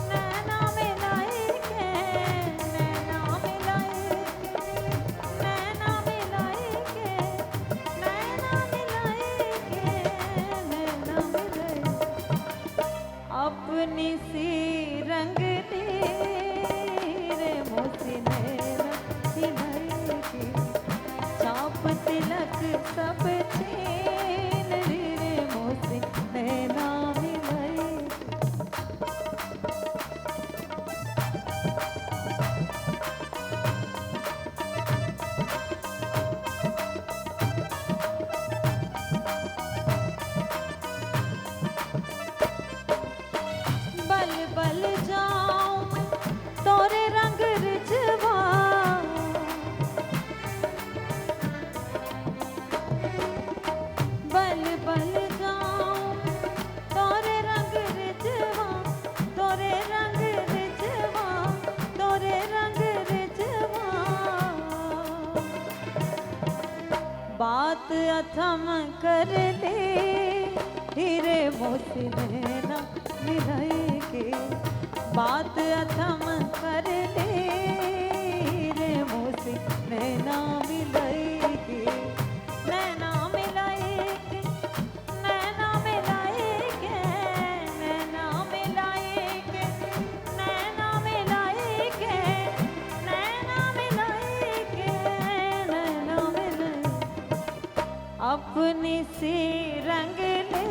नैना मिलाए के, नैना मिलाए के, नैना मिलाए के, नैना मिलाए के, नैना मिलाए अपनी सी रंग रे मोसे नैना दिलाई के, छाप तिलक सब छीन रे मोसे नैना मिलाए के। बल बल जाऊं मैं तोरे रंग रिझवा, बल बल जाऊं मैं तोरे रंग रिझवा, तोरे रंग रिझवा, तोरे रंग रिझवा, बात अथम कर ले हीरे मोसे नैना मिलाई के बात अथम कर ले रे मोसे नैना मिलाई के नैना मिलाई के नैना मिलाई के नैना मिलाई के नैना मिलाई के नैना मिलाई के नैना मिलाई अपनी सी रंग ले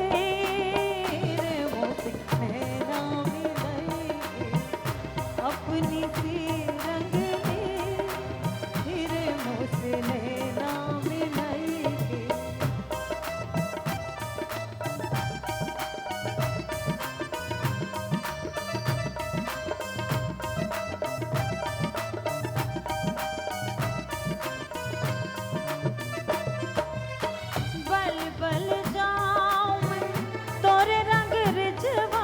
रे मोसे नैना मिलाई के अपनी सी रंग ले रे मोसे नैना मिलाई के बल बल जाऊं मैं तोरे रंग रिझवा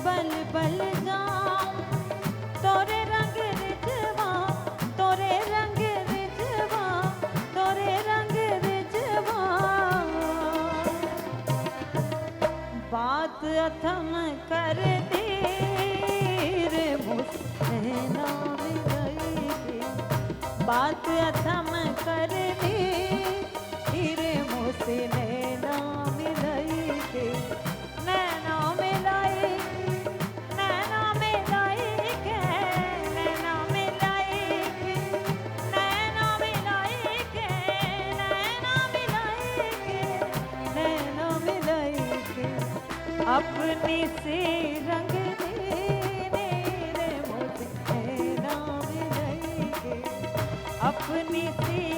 बल बल जाऊं तोरे रंग रिझवा तोरे रंग रिझवा तोरे रंग रिझवा बात अथम कर दे रे मुझसे नैना मिलाई के बात अथम कर दे रे मुझसे नैना मिलाई के नैना मिलाई नैना मिलाई के नैना मिलाई के नैना मिलाई के नैना मिलाई के नैना मिलाई के अपनी से रंग दे रे मुझे नैना मिलाई के अपनी से